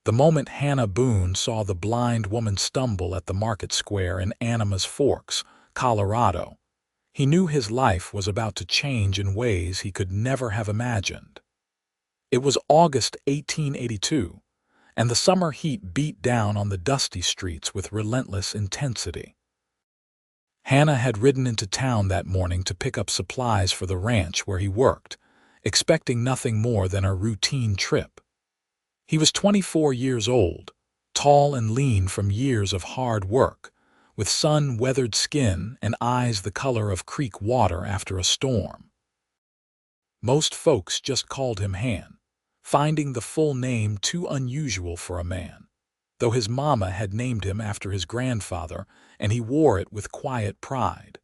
The moment Hannah Boone saw the blind woman stumble at the market square in Animas Forks, Colorado, he knew his life was about to change in ways he could never have imagined. It was August 1882, and the summer heat beat down on the dusty streets with relentless intensity. Hannah had ridden into town that morning to pick up supplies for the ranch where he worked, expecting nothing more than a routine trip. He was 24 years old, tall and lean from years of hard work, with sun-weathered skin and eyes the color of creek water after a storm. Most folks just called him Han, finding the full name too unusual for a man, though his mama had named him after his grandfather, and he wore it with quiet pride.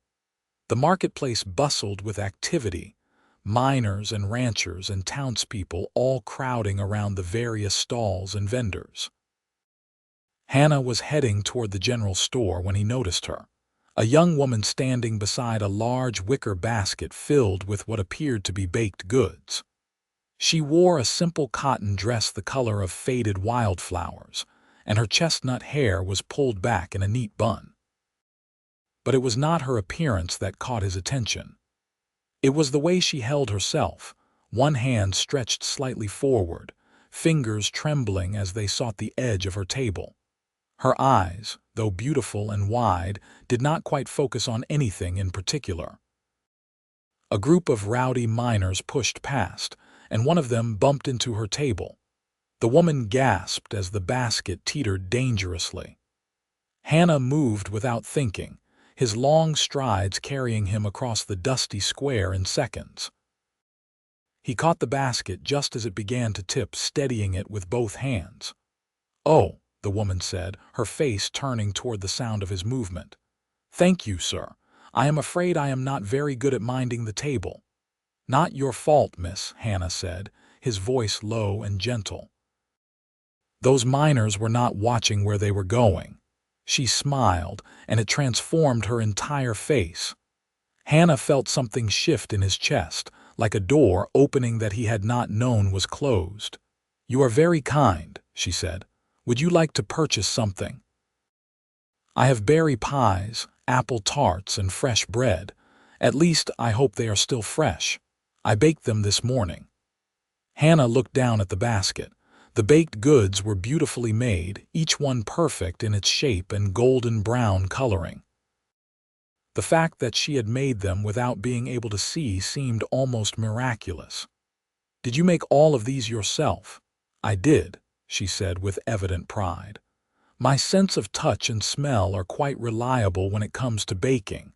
The marketplace bustled with activity, miners and ranchers and townspeople all crowding around the various stalls and vendors. Hannah was heading toward the general store when he noticed her, a young woman standing beside a large wicker basket filled with what appeared to be baked goods. She wore a simple cotton dress the color of faded wildflowers, and her chestnut hair was pulled back in a neat bun. But it was not her appearance that caught his attention. It was the way she held herself, one hand stretched slightly forward, fingers trembling as they sought the edge of her table. Her eyes, though beautiful and wide, did not quite focus on anything in particular. A group of rowdy miners pushed past, and one of them bumped into her table. The woman gasped as the basket teetered dangerously. Hannah moved without thinking, his long strides carrying him across the dusty square in seconds. He caught the basket just as it began to tip, steadying it with both hands. "Oh," the woman said, her face turning toward the sound of his movement. "Thank you, sir. I am afraid I am not very good at minding the table." "Not your fault, miss," Hannah said, his voice low and gentle. Those miners were not watching where they were going. She smiled, and it transformed her entire face. Hannah felt something shift in his chest, like a door opening that he had not known was closed. "You are very kind," she said. "Would you like to purchase something?" "I have berry pies, apple tarts, and fresh bread. At least, I hope they are still fresh. I baked them this morning." Hannah looked down at the basket. The baked goods were beautifully made, each one perfect in its shape and golden brown coloring. The fact that she had made them without being able to see seemed almost miraculous. "Did you make all of these yourself?" "I did," she said with evident pride. "My sense of touch and smell are quite reliable when it comes to baking.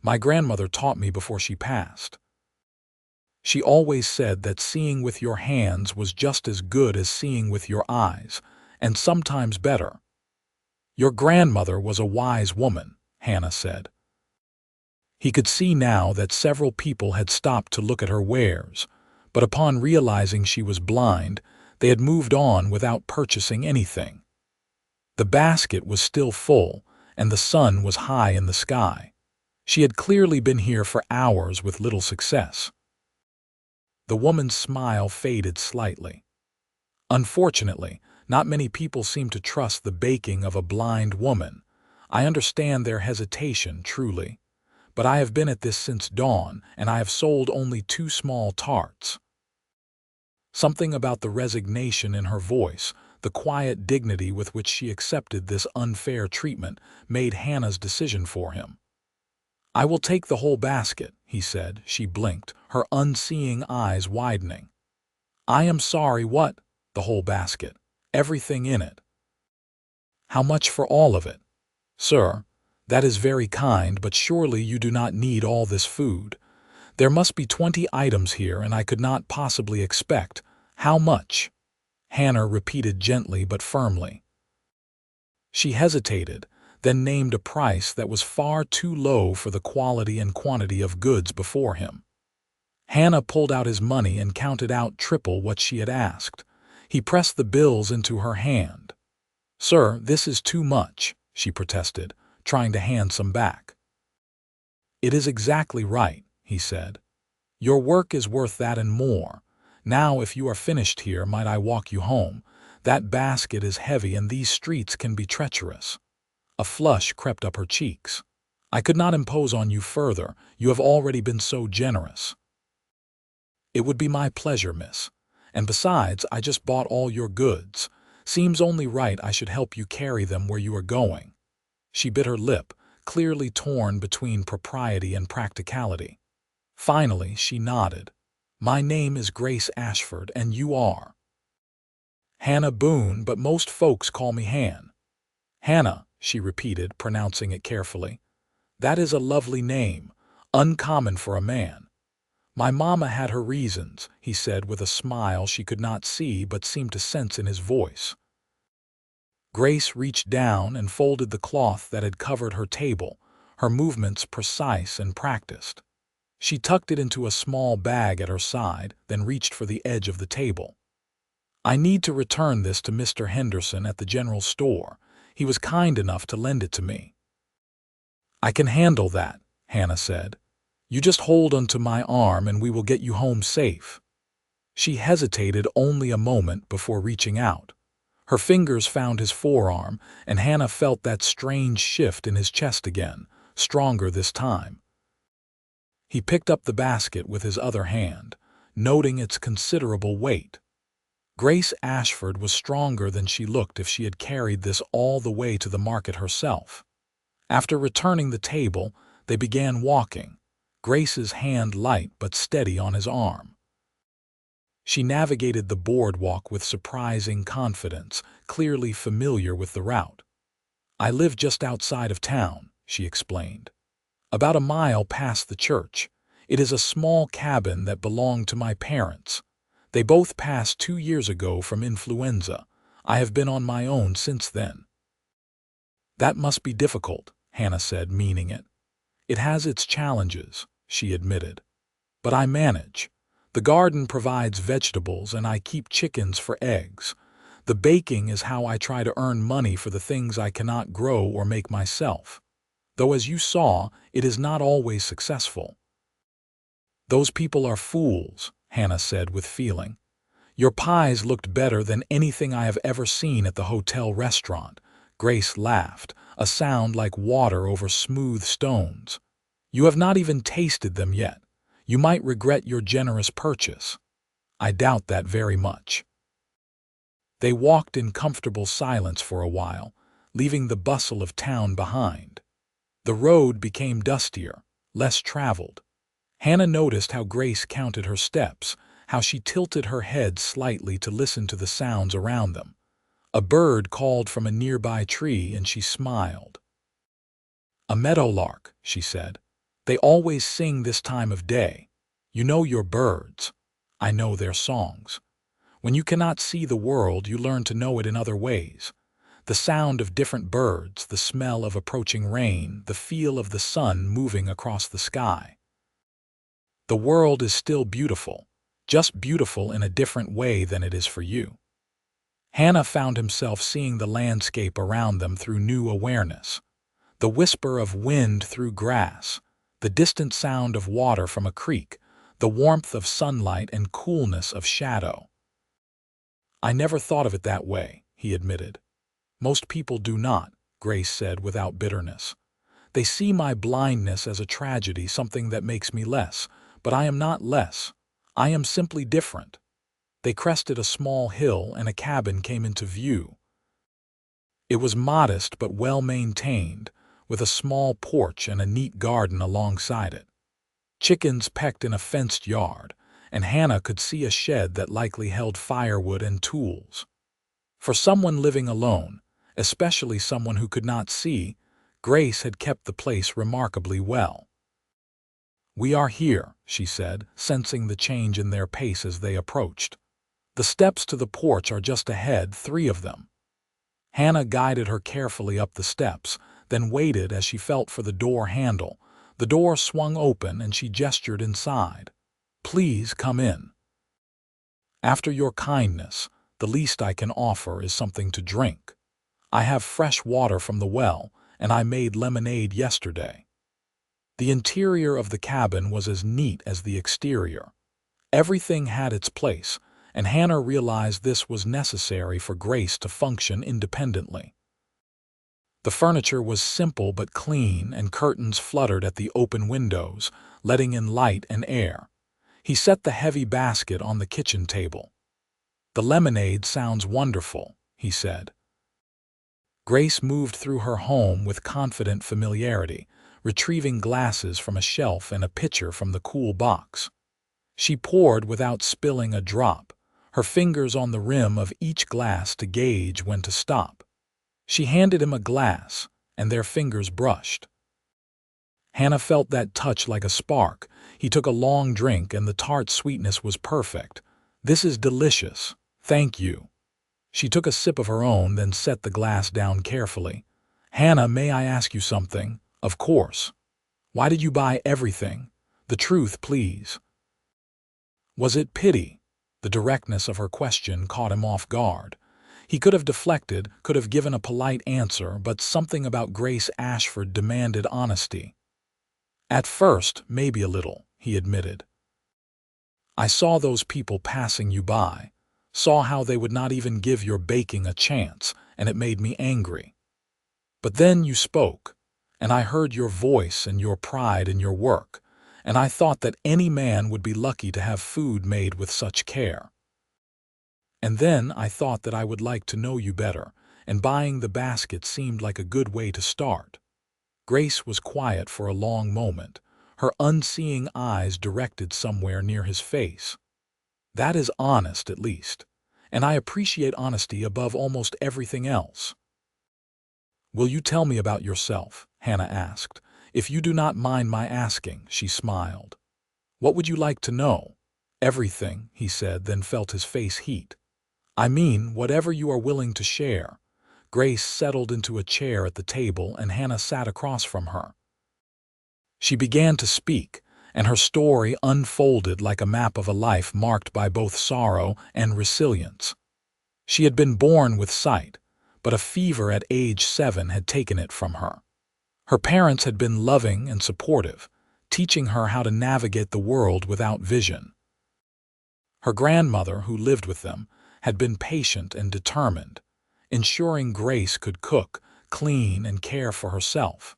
My grandmother taught me before she passed. She always said that seeing with your hands was just as good as seeing with your eyes, and sometimes better." "Your grandmother was a wise woman," Hannah said. He could see now that several people had stopped to look at her wares, but upon realizing she was blind, they had moved on without purchasing anything. The basket was still full, and the sun was high in the sky. She had clearly been here for hours with little success. The woman's smile faded slightly. "Unfortunately, not many people seem to trust the baking of a blind woman. I understand their hesitation, truly. But I have been at this since dawn, and I have sold only 2 small tarts." Something about the resignation in her voice, the quiet dignity with which she accepted this unfair treatment, made Hannah's decision for him. "I will take the whole basket," he said. She blinked, her unseeing eyes widening. "I am sorry, what?" "The whole basket. Everything in it." "How much for all of it?" "Sir, that is very kind, but surely you do not need all this food. There must be 20 items here, and I could not possibly expect—" "How much?" Hannah repeated gently but firmly. She hesitated, then named a price that was far too low for the quality and quantity of goods before him. Hannah pulled out his money and counted out triple what she had asked. He pressed the bills into her hand. "Sir, this is too much," she protested, trying to hand some back. "It is exactly right," he said. "Your work is worth that and more. Now, if you are finished here, might I walk you home? That basket is heavy and these streets can be treacherous." A flush crept up her cheeks. "I could not impose on you further. You have already been so generous." "It would be my pleasure, miss. And besides, I just bought all your goods. Seems only right I should help you carry them where you are going." She bit her lip, clearly torn between propriety and practicality. Finally, she nodded. "My name is Grace Ashford, and you are?" "Hannah Boone, but most folks call me Han." "Hannah," she repeated, pronouncing it carefully. "That is a lovely name, uncommon for a man." "My mama had her reasons," he said with a smile she could not see but seemed to sense in his voice. Grace reached down and folded the cloth that had covered her table, her movements precise and practiced. She tucked it into a small bag at her side, then reached for the edge of the table. "I need to return this to Mr. Henderson at the general store. He was kind enough to lend it to me." "I can handle that," Hannah said. "You just hold onto my arm and we will get you home safe." She hesitated only a moment before reaching out. Her fingers found his forearm, and Hannah felt that strange shift in his chest again, stronger this time. He picked up the basket with his other hand, noting its considerable weight. Grace Ashford was stronger than she looked if she had carried this all the way to the market herself. After returning the table, they began walking, Grace's hand light but steady on his arm. She navigated the boardwalk with surprising confidence, clearly familiar with the route. "I live just outside of town," she explained. "About a mile past the church. It is a small cabin that belonged to my parents. They both passed 2 years ago from influenza. I have been on my own since then." "That must be difficult," Hannah said, meaning it. "It has its challenges," she admitted. "But I manage. The garden provides vegetables and I keep chickens for eggs. The baking is how I try to earn money for the things I cannot grow or make myself. Though as you saw, it is not always successful." "Those people are fools," Hannah said with feeling. "Your pies looked better than anything I have ever seen at the hotel restaurant." Grace laughed, a sound like water over smooth stones. "You have not even tasted them yet. You might regret your generous purchase." "I doubt that very much." They walked in comfortable silence for a while, leaving the bustle of town behind. The road became dustier, less traveled. Hannah noticed how Grace counted her steps, how she tilted her head slightly to listen to the sounds around them. A bird called from a nearby tree and she smiled. "A meadowlark," she said. "They always sing this time of day. You know your birds. I know their songs. When you cannot see the world, you learn to know it in other ways. The sound of different birds, the smell of approaching rain, the feel of the sun moving across the sky. The world is still beautiful, just beautiful in a different way than it is for you." Hannah found himself seeing the landscape around them through new awareness. The whisper of wind through grass, the distant sound of water from a creek, the warmth of sunlight and coolness of shadow. "I never thought of it that way," he admitted. "Most people do not," Grace said without bitterness. "They see my blindness as a tragedy, something that makes me less. But I am not less. I am simply different." They crested a small hill and a cabin came into view. It was modest but well-maintained, with a small porch and a neat garden alongside it. Chickens pecked in a fenced yard, and Hannah could see a shed that likely held firewood and tools. For someone living alone, especially someone who could not see, Grace had kept the place remarkably well. "We are here," she said, sensing the change in their pace as they approached. "The steps to the porch are just ahead, 3 of them." Hannah guided her carefully up the steps, then waited as she felt for the door handle. The door swung open and she gestured inside. "Please come in. After your kindness, the least I can offer is something to drink. I have fresh water from the well, and I made lemonade yesterday." The interior of the cabin was as neat as the exterior. Everything had its place, and Hannah realized this was necessary for Grace to function independently. The furniture was simple but clean, and curtains fluttered at the open windows, letting in light and air. He set the heavy basket on the kitchen table. "The lemonade sounds wonderful," he said. Grace moved through her home with confident familiarity, retrieving glasses from a shelf and a pitcher from the cool box. She poured without spilling a drop, her fingers on the rim of each glass to gauge when to stop. She handed him a glass, and their fingers brushed. Hannah felt that touch like a spark. He took a long drink, and the tart sweetness was perfect. "This is delicious. Thank you." She took a sip of her own, then set the glass down carefully. "Hannah, may I ask you something?" "Of course." "Why did you buy everything? The truth, please." Was it pity? The directness of her question caught him off guard. He could have deflected, could have given a polite answer, but something about Grace Ashford demanded honesty. "At first, maybe a little," he admitted. "I saw those people passing you by, saw how they would not even give your baking a chance, and it made me angry. But then you spoke, and I heard your voice and your pride in your work, and I thought that any man would be lucky to have food made with such care. And then I thought that I would like to know you better, and buying the basket seemed like a good way to start." Grace was quiet for a long moment, her unseeing eyes directed somewhere near his face. "That is honest, at least, and I appreciate honesty above almost everything else." "Will you tell me about yourself?" Hannah asked. "If you do not mind my asking," she smiled. "What would you like to know?" "Everything," he said, then felt his face heat. "I mean, whatever you are willing to share." Grace settled into a chair at the table, and Hannah sat across from her. She began to speak, and her story unfolded like a map of a life marked by both sorrow and resilience. She had been born with sight, but a fever at age 7 had taken it from her. Her parents had been loving and supportive, teaching her how to navigate the world without vision. Her grandmother, who lived with them, had been patient and determined, ensuring Grace could cook, clean, and care for herself.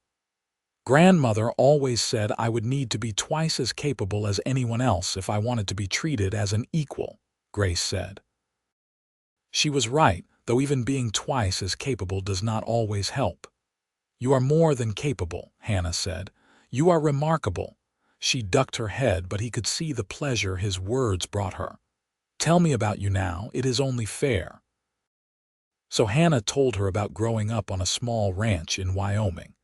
"Grandmother always said I would need to be twice as capable as anyone else if I wanted to be treated as an equal," Grace said. She was right, though even being twice as capable does not always help. "You are more than capable," Hannah said. "You are remarkable." She ducked her head, but he could see the pleasure his words brought her. "Tell me about you now, it is only fair." So Hannah told her about growing up on a small ranch in Wyoming,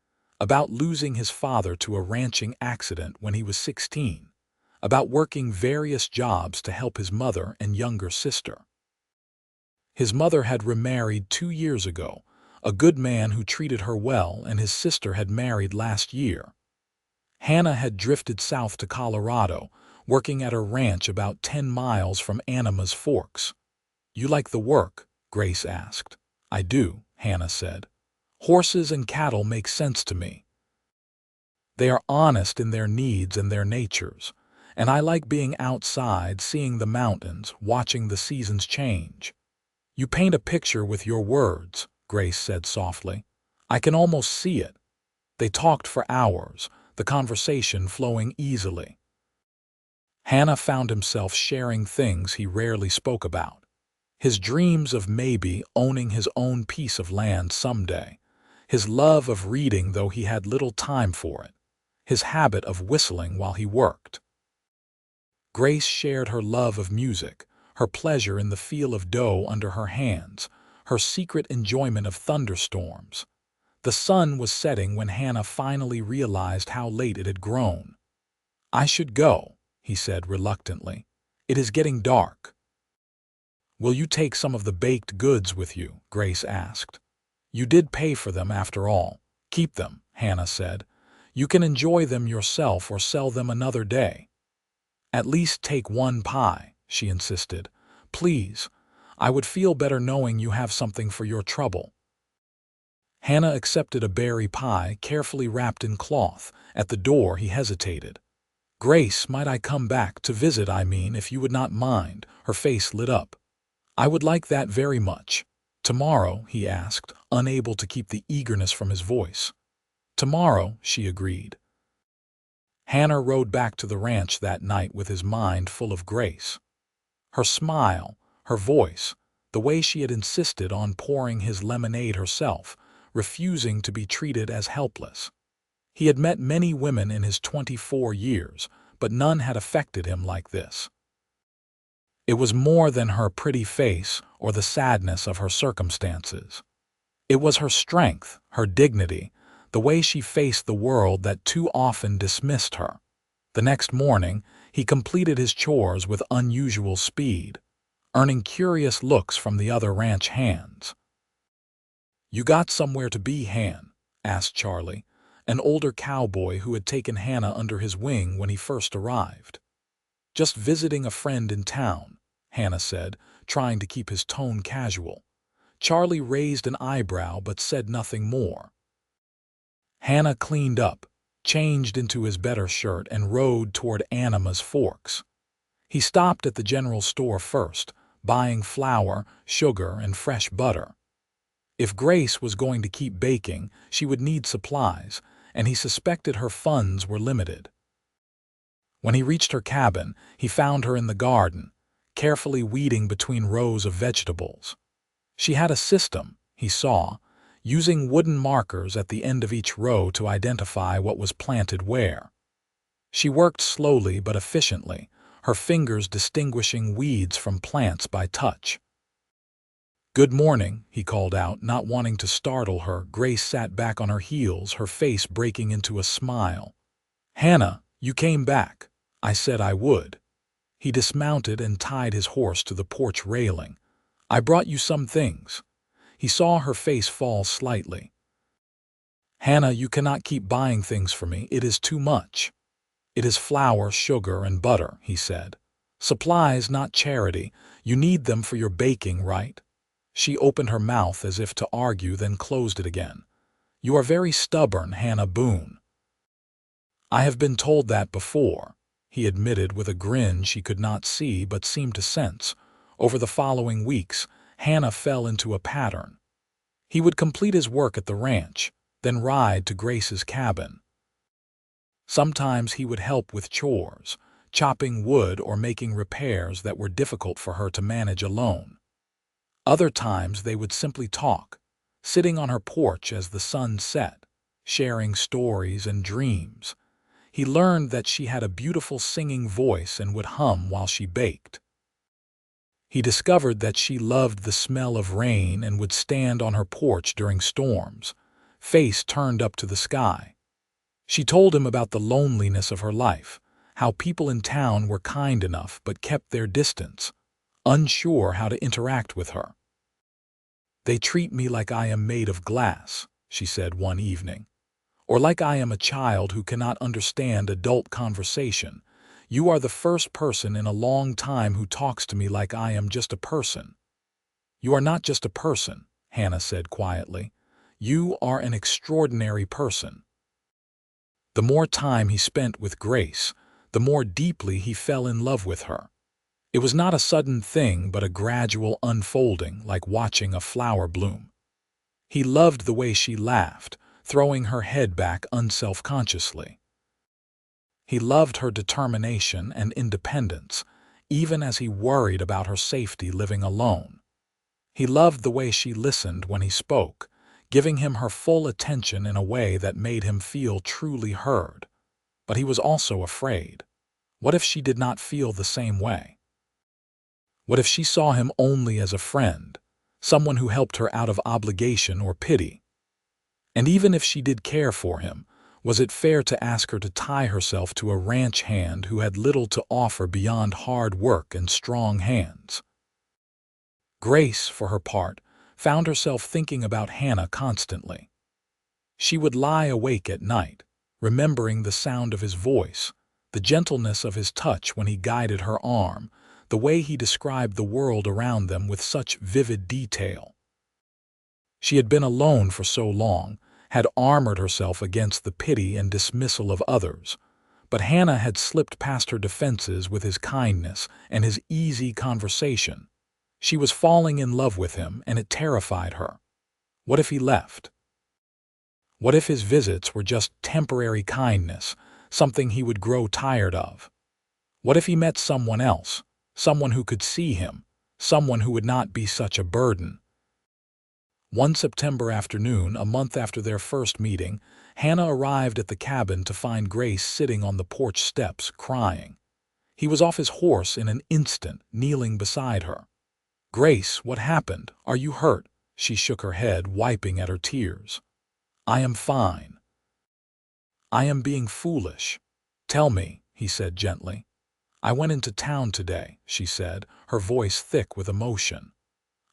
about losing his father to a ranching accident when he was 16, about working various jobs to help his mother and younger sister. His mother had remarried 2 years ago, a good man who treated her well, and his sister had married last year. Hannah had drifted south to Colorado, working at a ranch about 10 miles from Animas Forks. "You like the work?" Grace asked. "I do," Hannah said. "Horses and cattle make sense to me. They are honest in their needs and their natures, and I like being outside, seeing the mountains, watching the seasons change." "You paint a picture with your words," Grace said softly. "I can almost see it." They talked for hours, the conversation flowing easily. Hannah found himself sharing things he rarely spoke about. His dreams of maybe owning his own piece of land someday. His love of reading, though he had little time for it. His habit of whistling while he worked. Grace shared her love of music, her pleasure in the feel of dough under her hands, her secret enjoyment of thunderstorms. The sun was setting when Hannah finally realized how late it had grown. "I should go," he said reluctantly. "It is getting dark." "Will you take some of the baked goods with you?" Grace asked. "You did pay for them after all." "Keep them," Hannah said. "You can enjoy them yourself or sell them another day." "At least take one pie," she insisted. "Please, I would feel better knowing you have something for your trouble." Hannah accepted a berry pie carefully wrapped in cloth. At the door he hesitated. "Grace, might I come back to visit, I mean, if you would not mind?" Her face lit up. "I would like that very much." "Tomorrow?" he asked, unable to keep the eagerness from his voice. "Tomorrow," she agreed. Hannah rode back to the ranch that night with his mind full of Grace. Her smile, her voice, the way she had insisted on pouring his lemonade herself, refusing to be treated as helpless. He had met many women in his 24 years, but none had affected him like this. It was more than her pretty face or the sadness of her circumstances. It was her strength, her dignity, the way she faced the world that too often dismissed her. The next morning, he completed his chores with unusual speed, earning curious looks from the other ranch hands. "You got somewhere to be, Han?" asked Charlie, an older cowboy who had taken Hannah under his wing when he first arrived. "Just visiting a friend in town," Hannah said, trying to keep his tone casual. Charlie raised an eyebrow but said nothing more. Hannah cleaned up, changed into his better shirt, and rode toward Anima's Forks. He stopped at the general store first, buying flour, sugar, and fresh butter. If Grace was going to keep baking, she would need supplies, and he suspected her funds were limited. When he reached her cabin, he found her in the garden, carefully weeding between rows of vegetables. She had a system, he saw, using wooden markers at the end of each row to identify what was planted where. She worked slowly but efficiently, her fingers distinguishing weeds from plants by touch. "Good morning," he called out, not wanting to startle her. Grace sat back on her heels, her face breaking into a smile. "Hannah, you came back. I said I would." He dismounted and tied his horse to the porch railing. "I brought you some things." He saw her face fall slightly. "Hannah, you cannot keep buying things for me. It is too much." "It is flour, sugar, and butter," he said. "Supplies, not charity. You need them for your baking, right?" She opened her mouth as if to argue, then closed it again. "You are very stubborn, Hannah Boone." "I have been told that before," he admitted with a grin she could not see but seemed to sense. Over the following weeks, Hannah fell into a pattern. He would complete his work at the ranch, then ride to Grace's cabin. Sometimes he would help with chores, chopping wood or making repairs that were difficult for her to manage alone. Other times they would simply talk, sitting on her porch as the sun set, sharing stories and dreams. He learned that she had a beautiful singing voice and would hum while she baked. He discovered that she loved the smell of rain and would stand on her porch during storms, face turned up to the sky. She told him about the loneliness of her life, how people in town were kind enough but kept their distance, unsure how to interact with her. "They treat me like I am made of glass," she said one evening, "or like I am a child who cannot understand adult conversation. You are the first person in a long time who talks to me like I am just a person." "You are not just a person," Hannah said quietly. "You are an extraordinary person." The more time he spent with Grace, the more deeply he fell in love with her. It was not a sudden thing but a gradual unfolding, like watching a flower bloom. He loved the way she laughed, throwing her head back unselfconsciously. He loved her determination and independence, even as he worried about her safety living alone. He loved the way she listened when he spoke, giving him her full attention in a way that made him feel truly heard. But he was also afraid. What if she did not feel the same way? What if she saw him only as a friend, someone who helped her out of obligation or pity? And even if she did care for him, was it fair to ask her to tie herself to a ranch hand who had little to offer beyond hard work and strong hands? Grace, for her part, found herself thinking about Hannah constantly. She would lie awake at night, remembering the sound of his voice, the gentleness of his touch when he guided her arm, the way he described the world around them with such vivid detail. She had been alone for so long, had armored herself against the pity and dismissal of others, But Hannah had slipped past her defenses with his kindness and his easy conversation. She was falling in love with him, and it terrified her. What if he left? What if his visits were just temporary kindness, something he would grow tired of? What if he met someone else, someone who could see him, someone who would not be such a burden? One September afternoon, a month after their first meeting, Hannah arrived at the cabin to find Grace sitting on the porch steps, crying. He was off his horse in an instant, kneeling beside her. "Grace, what happened? Are you hurt?" She shook her head, wiping at her tears. "I am fine. I am being foolish." "Tell me," he said gently. "I went into town today," she said, her voice thick with emotion.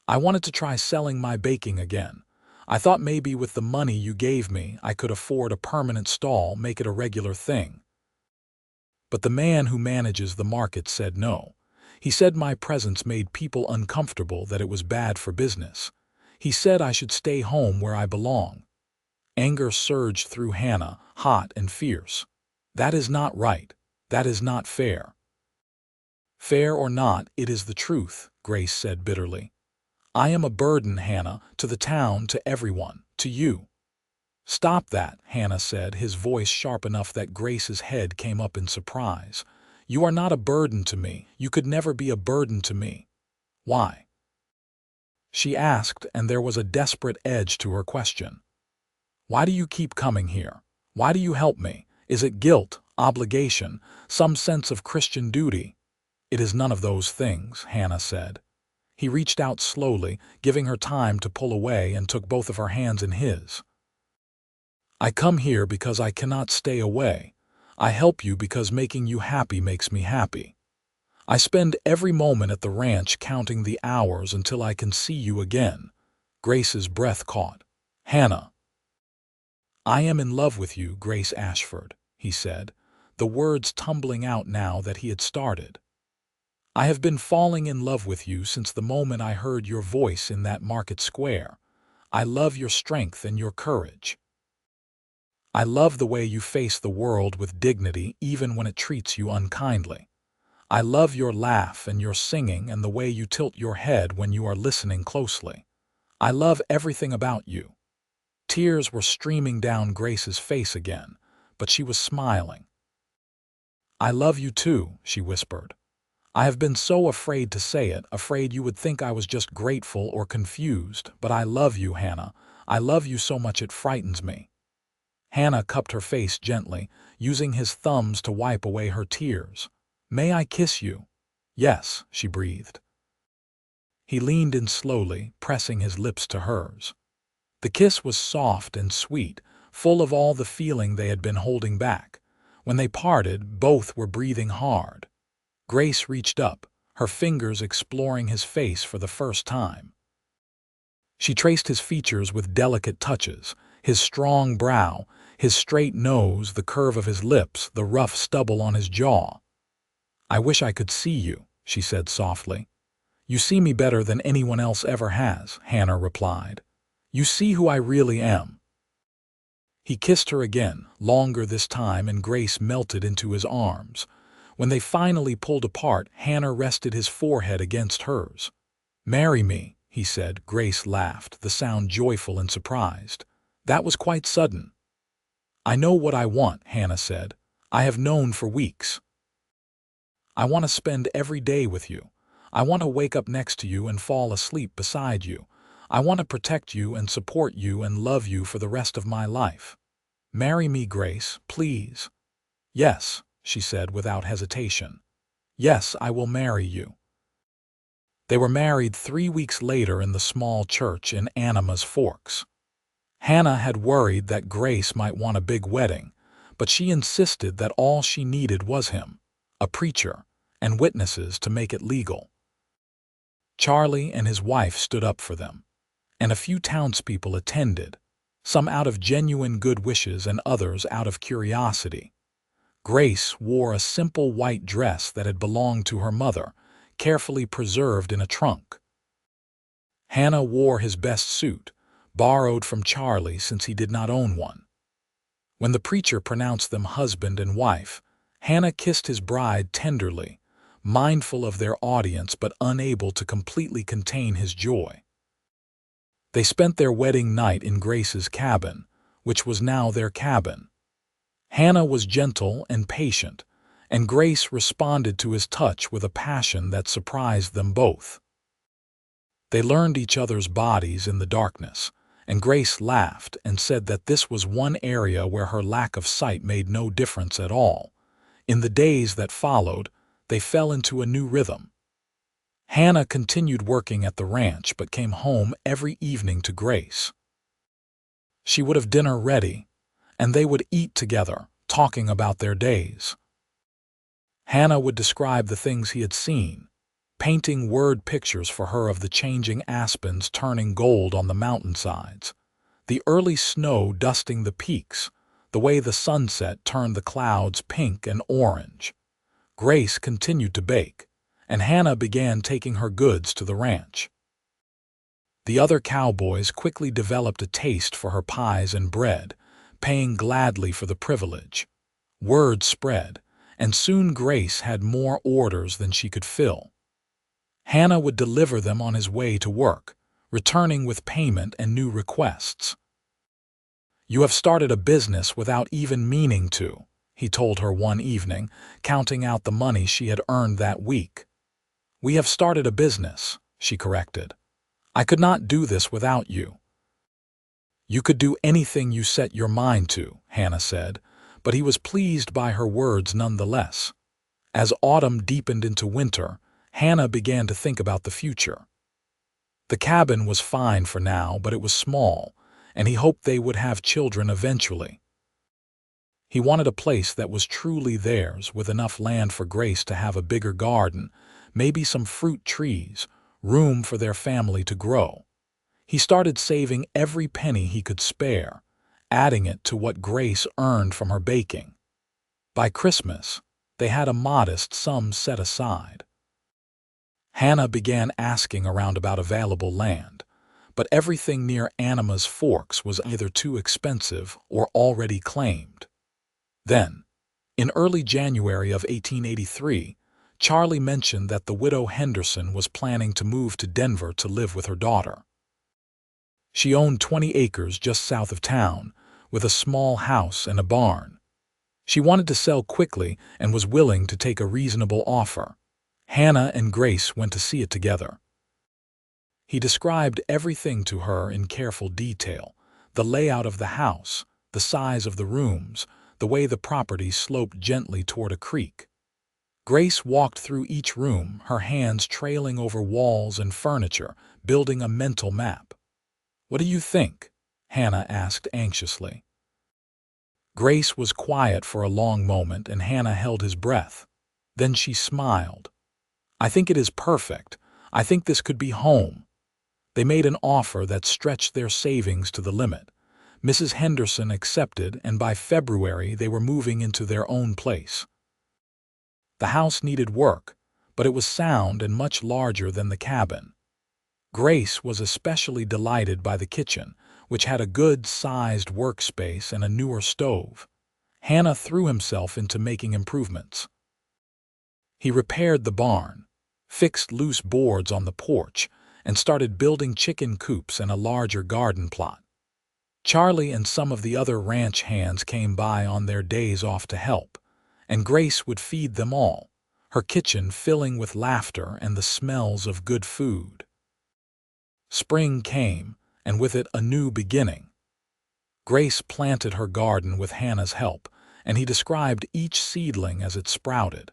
"I wanted to try selling my baking again. I thought maybe with the money you gave me I could afford a permanent stall, make it a regular thing. But the man who manages the market said no. He said my presence made people uncomfortable, that it was bad for business. He said I should stay home where I belong." Anger surged through Hannah, hot and fierce. "That is not right. That is not fair." "Fair or not, it is the truth," Grace said bitterly. "I am a burden, Hannah, to the town, to everyone, to you." "Stop that," Hannah said, his voice sharp enough that Grace's head came up in surprise. "You are not a burden to me. You could never be a burden to me." "Why?" she asked, and there was a desperate edge to her question. "Why do you keep coming here? Why do you help me? Is it guilt, obligation, some sense of Christian duty?" "It is none of those things," Hannah said. He reached out slowly, giving her time to pull away, and took both of her hands in his. "I come here because I cannot stay away. I help you because making you happy makes me happy. I spend every moment at the ranch counting the hours until I can see you again." Grace's breath caught. "Hannah." "I am in love with you, Grace Ashford," he said, the words tumbling out now that he had started. "I have been falling in love with you since the moment I heard your voice in that market square. I love your strength and your courage. I love the way you face the world with dignity even when it treats you unkindly. I love your laugh and your singing and the way you tilt your head when you are listening closely. I love everything about you." Tears were streaming down Grace's face again, but she was smiling. "I love you too," she whispered. "I have been so afraid to say it, afraid you would think I was just grateful or confused, but I love you, Hannah. I love you so much it frightens me." Hannah cupped her face gently, using his thumbs to wipe away her tears. "May I kiss you?" "Yes," she breathed. He leaned in slowly, pressing his lips to hers. The kiss was soft and sweet, full of all the feeling they had been holding back. When they parted, both were breathing hard. Grace reached up, her fingers exploring his face for the first time. She traced his features with delicate touches, his strong brow, his straight nose, the curve of his lips, the rough stubble on his jaw. "I wish I could see you," she said softly. "You see me better than anyone else ever has," Hannah replied. "You see who I really am." He kissed her again, longer this time, and Grace melted into his arms. When they finally pulled apart, Hannah rested his forehead against hers. "Marry me," he said. Grace laughed, the sound joyful and surprised. "That was quite sudden." "I know what I want," Hannah said. "I have known for weeks. I want to spend every day with you. I want to wake up next to you and fall asleep beside you. I want to protect you and support you and love you for the rest of my life. Marry me, Grace, please." "Yes," she said without hesitation. "Yes, I will marry you." They were married 3 weeks later in the small church in Animas Forks. Hannah had worried that Grace might want a big wedding, but she insisted that all she needed was him, a preacher, and witnesses to make it legal. Charlie and his wife stood up for them, and a few townspeople attended, some out of genuine good wishes and others out of curiosity. Grace wore a simple white dress that had belonged to her mother, carefully preserved in a trunk. Hannah wore his best suit, borrowed from Charlie since he did not own one. When the preacher pronounced them husband and wife, Hannah kissed his bride tenderly, mindful of their audience but unable to completely contain his joy. They spent their wedding night in Grace's cabin, which was now their cabin. Hannah was gentle and patient, and Grace responded to his touch with a passion that surprised them both. They learned each other's bodies in the darkness, and Grace laughed and said that this was one area where her lack of sight made no difference at all. In the days that followed, they fell into a new rhythm. Hannah continued working at the ranch but came home every evening to Grace. She would have dinner ready, and they would eat together, talking about their days. Hannah would describe the things he had seen, painting word pictures for her of the changing aspens turning gold on the mountainsides, the early snow dusting the peaks, the way the sunset turned the clouds pink and orange. Grace continued to bake, and Hannah began taking her goods to the ranch. The other cowboys quickly developed a taste for her pies and bread, paying gladly for the privilege. Word spread, and soon Grace had more orders than she could fill. Hannah would deliver them on his way to work, returning with payment and new requests. "You have started a business without even meaning to," he told her one evening, counting out the money she had earned that week. "We have started a business," she corrected. "I could not do this without you." "You could do anything you set your mind to," Hannah said, but he was pleased by her words nonetheless. As autumn deepened into winter, Hannah began to think about the future. The cabin was fine for now, but it was small, and he hoped they would have children eventually. He wanted a place that was truly theirs, with enough land for Grace to have a bigger garden, maybe some fruit trees, room for their family to grow. He started saving every penny he could spare, adding it to what Grace earned from her baking. By Christmas, they had a modest sum set aside. Hannah began asking around about available land, but everything near Anima's Forks was either too expensive or already claimed. Then, in early January of 1883, Charlie mentioned that the widow Henderson was planning to move to Denver to live with her daughter. She owned 20 acres just south of town, with a small house and a barn. She wanted to sell quickly and was willing to take a reasonable offer. Hannah and Grace went to see it together. He described everything to her in careful detail: the layout of the house, the size of the rooms, the way the property sloped gently toward a creek. Grace walked through each room, her hands trailing over walls and furniture, building a mental map. "What do you think?" Hannah asked anxiously. Grace was quiet for a long moment, and Hannah held his breath. Then she smiled. "I think it is perfect. I think this could be home." They made an offer that stretched their savings to the limit. Mrs. Henderson accepted, and by February they were moving into their own place. The house needed work, but it was sound and much larger than the cabin. Grace was especially delighted by the kitchen, which had a good-sized workspace and a newer stove. Hannah threw himself into making improvements. He repaired the barn, fixed loose boards on the porch, and started building chicken coops and a larger garden plot. Charlie and some of the other ranch hands came by on their days off to help, and Grace would feed them all, her kitchen filling with laughter and the smells of good food. Spring came, and with it a new beginning. Grace planted her garden with Hannah's help, and he described each seedling as it sprouted.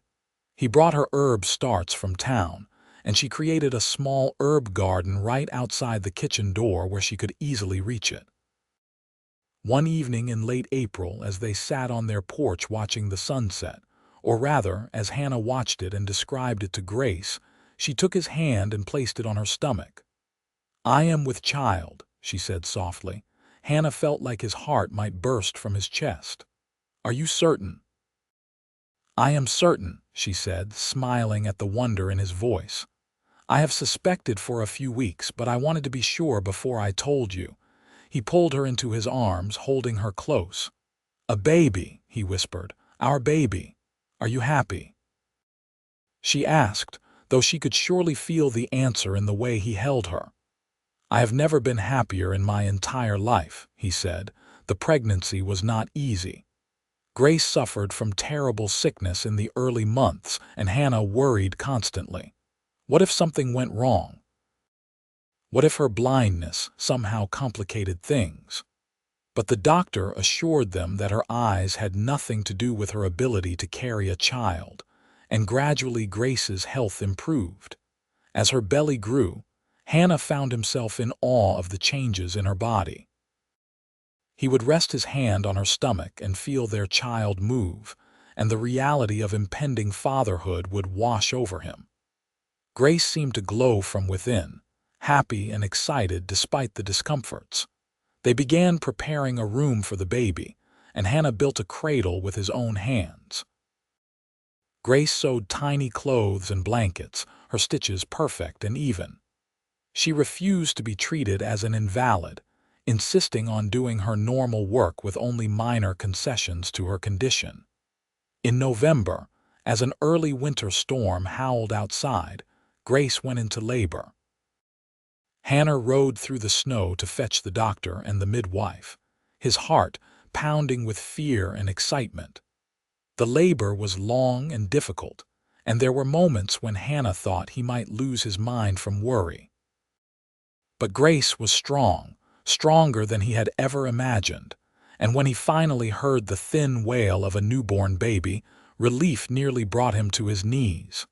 He brought her herb starts from town, and she created a small herb garden right outside the kitchen door where she could easily reach it. One evening in late April, as they sat on their porch watching the sunset, or rather, as Hannah watched it and described it to Grace, she took his hand and placed it on her stomach. "I am with child," she said softly. Hannah felt like his heart might burst from his chest. "Are you certain?" "I am certain," she said, smiling at the wonder in his voice. "I have suspected for a few weeks, but I wanted to be sure before I told you." He pulled her into his arms, holding her close. "A baby," he whispered. "Our baby. "Are you happy?" she asked, though she could surely feel the answer in the way he held her. "I have never been happier in my entire life," he said. The pregnancy was not easy. Grace suffered from terrible sickness in the early months, and Hannah worried constantly. What if something went wrong? What if her blindness somehow complicated things? But the doctor assured them that her eyes had nothing to do with her ability to carry a child, and gradually Grace's health improved. As her belly grew, Hannah found himself in awe of the changes in her body. He would rest his hand on her stomach and feel their child move, and the reality of impending fatherhood would wash over him. Grace seemed to glow from within, happy and excited despite the discomforts. They began preparing a room for the baby, and Hannah built a cradle with his own hands. Grace sewed tiny clothes and blankets, her stitches perfect and even. She refused to be treated as an invalid, insisting on doing her normal work with only minor concessions to her condition. In November, as an early winter storm howled outside, Grace went into labor. Hannah rode through the snow to fetch the doctor and the midwife, his heart pounding with fear and excitement. The labor was long and difficult, and there were moments when Hannah thought he might lose his mind from worry. But Grace was strong, stronger than he had ever imagined, and when he finally heard the thin wail of a newborn baby, relief nearly brought him to his knees.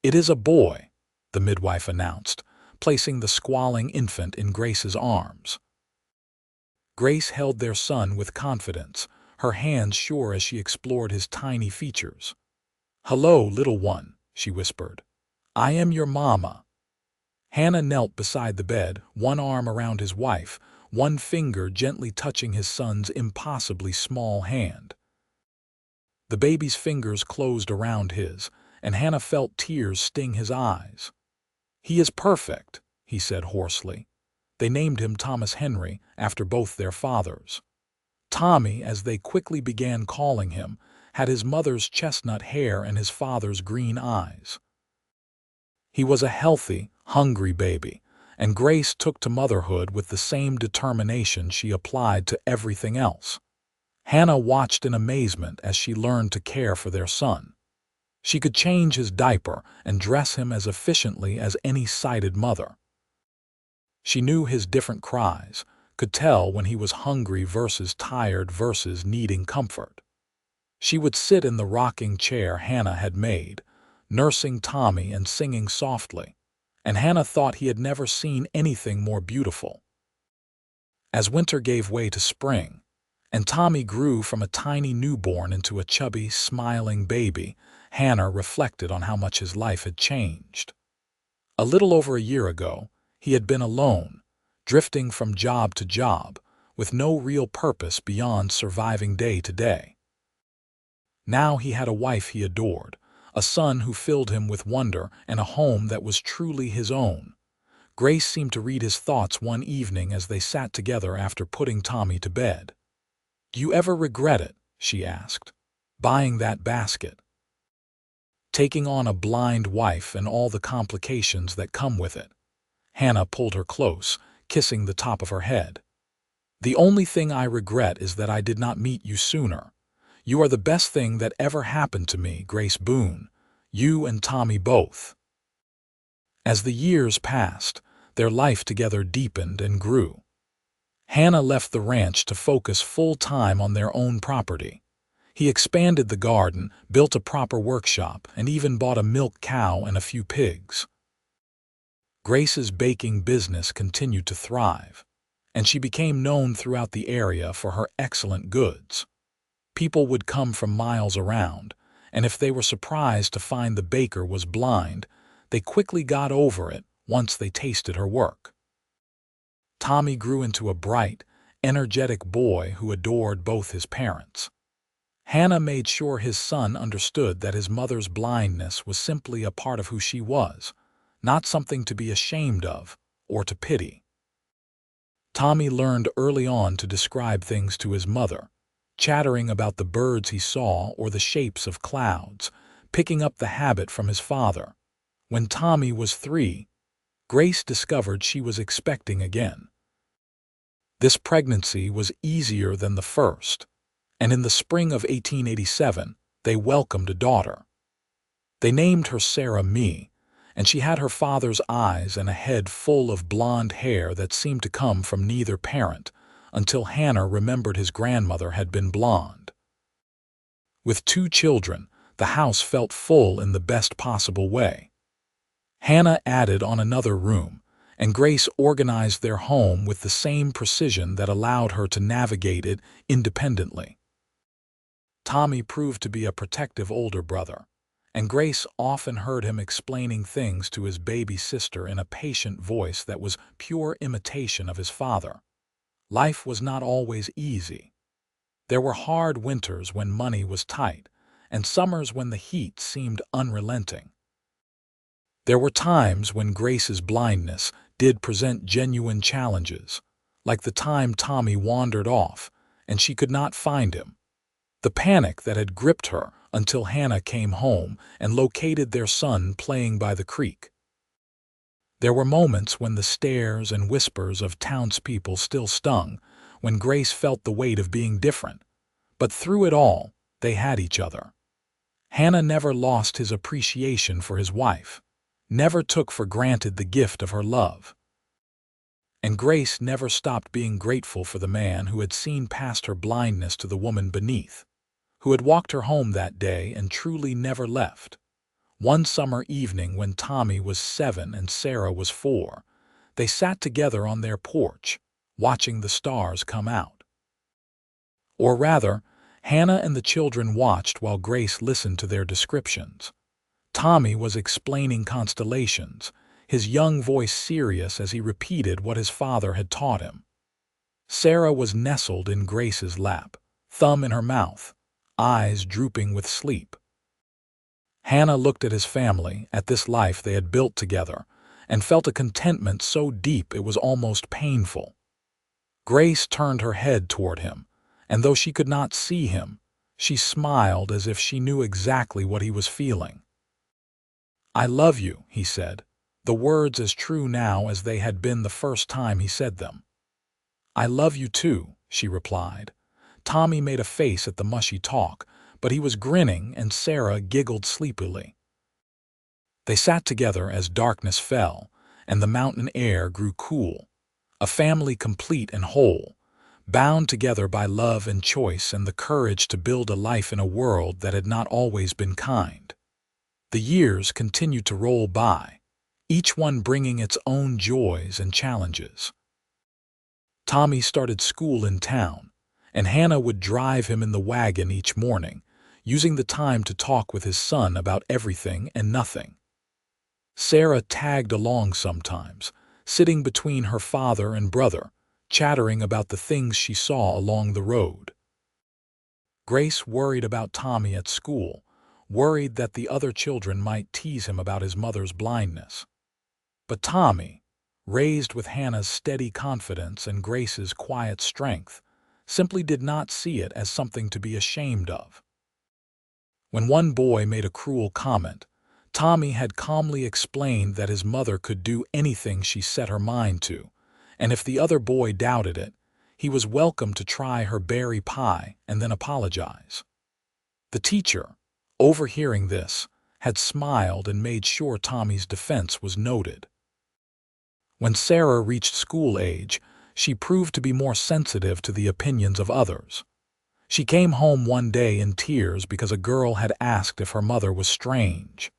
"It is a boy," the midwife announced, placing the squalling infant in Grace's arms. Grace held their son with confidence, her hands sure as she explored his tiny features. "Hello, little one," she whispered. "I am your mama." Hannah knelt beside the bed, one arm around his wife, one finger gently touching his son's impossibly small hand. The baby's fingers closed around his, and Hannah felt tears sting his eyes. "He is perfect," he said hoarsely. They named him Thomas Henry after both their fathers. Tommy, as they quickly began calling him, had his mother's chestnut hair and his father's green eyes. He was a healthy, hungry baby, and Grace took to motherhood with the same determination she applied to everything else. Hannah watched in amazement as she learned to care for their son. She could change his diaper and dress him as efficiently as any sighted mother. She knew his different cries, could tell when he was hungry versus tired versus needing comfort. She would sit in the rocking chair Hannah had made, nursing Tommy and singing softly, and Hannah thought he had never seen anything more beautiful. As winter gave way to spring, and Tommy grew from a tiny newborn into a chubby, smiling baby, Hannah reflected on how much his life had changed. A little over a year ago, he had been alone, drifting from job to job, with no real purpose beyond surviving day to day. Now he had a wife he adored, a son who filled him with wonder, and a home that was truly his own. Grace seemed to read his thoughts one evening as they sat together after putting Tommy to bed. "Do you ever regret it?" she asked. "Buying that basket? Taking on a blind wife and all the complications that come with it?" Hannah pulled her close, kissing the top of her head. "The only thing I regret is that I did not meet you sooner. You are the best thing that ever happened to me, Grace Boone. You and Tommy both." As the years passed, their life together deepened and grew. Hannah left the ranch to focus full-time on their own property. He expanded the garden, built a proper workshop, and even bought a milk cow and a few pigs. Grace's baking business continued to thrive, and she became known throughout the area for her excellent goods. People would come from miles around, and if they were surprised to find the baker was blind, they quickly got over it once they tasted her work. Tommy grew into a bright, energetic boy who adored both his parents. Hannah made sure his son understood that his mother's blindness was simply a part of who she was, not something to be ashamed of or to pity. Tommy learned early on to describe things to his mother, chattering about the birds he saw or the shapes of clouds, picking up the habit from his father. When Tommy was 3, Grace discovered she was expecting again. This pregnancy was easier than the first, and in the spring of 1887, they welcomed a daughter. They named her Sarah Mee, and she had her father's eyes and a head full of blonde hair that seemed to come from neither parent, until Hannah remembered his grandmother had been blonde. With 2 children, the house felt full in the best possible way. Hannah added on another room, and Grace organized their home with the same precision that allowed her to navigate it independently. Tommy proved to be a protective older brother, and Grace often heard him explaining things to his baby sister in a patient voice that was pure imitation of his father. Life was not always easy. There were hard winters when money was tight, and summers when the heat seemed unrelenting. There were times when Grace's blindness did present genuine challenges, like the time Tommy wandered off and she could not find him. The panic that had gripped her until Hannah came home and located their son playing by the creek. There were moments when the stares and whispers of townspeople still stung, when Grace felt the weight of being different. But through it all, they had each other. Hannah never lost his appreciation for his wife, never took for granted the gift of her love. And Grace never stopped being grateful for the man who had seen past her blindness to the woman beneath, who had walked her home that day and truly never left. One summer evening when Tommy was 7 and Sarah was 4, they sat together on their porch, watching the stars come out. Or rather, Hannah and the children watched while Grace listened to their descriptions. Tommy was explaining constellations, his young voice serious as he repeated what his father had taught him. Sarah was nestled in Grace's lap, thumb in her mouth, eyes drooping with sleep. Hannah looked at his family, at this life they had built together, and felt a contentment so deep it was almost painful. Grace turned her head toward him, and though she could not see him, she smiled as if she knew exactly what he was feeling. "I love you," he said, the words as true now as they had been the first time he said them. "I love you too," she replied. Tommy made a face at the mushy talk, but he was grinning and Sarah giggled sleepily. They sat together as darkness fell and the mountain air grew cool, a family complete and whole, bound together by love and choice and the courage to build a life in a world that had not always been kind. The years continued to roll by, each one bringing its own joys and challenges. Tommy started school in town, and Hannah would drive him in the wagon each morning, using the time to talk with his son about everything and nothing. Sarah tagged along sometimes, sitting between her father and brother, chattering about the things she saw along the road. Grace worried about Tommy at school, worried that the other children might tease him about his mother's blindness. But Tommy, raised with Hannah's steady confidence and Grace's quiet strength, simply did not see it as something to be ashamed of. When one boy made a cruel comment, Tommy had calmly explained that his mother could do anything she set her mind to, and if the other boy doubted it, he was welcome to try her berry pie and then apologize. The teacher, overhearing this, had smiled and made sure Tommy's defense was noted. When Sarah reached school age, she proved to be more sensitive to the opinions of others. She came home one day in tears because a girl had asked if her mother was strange.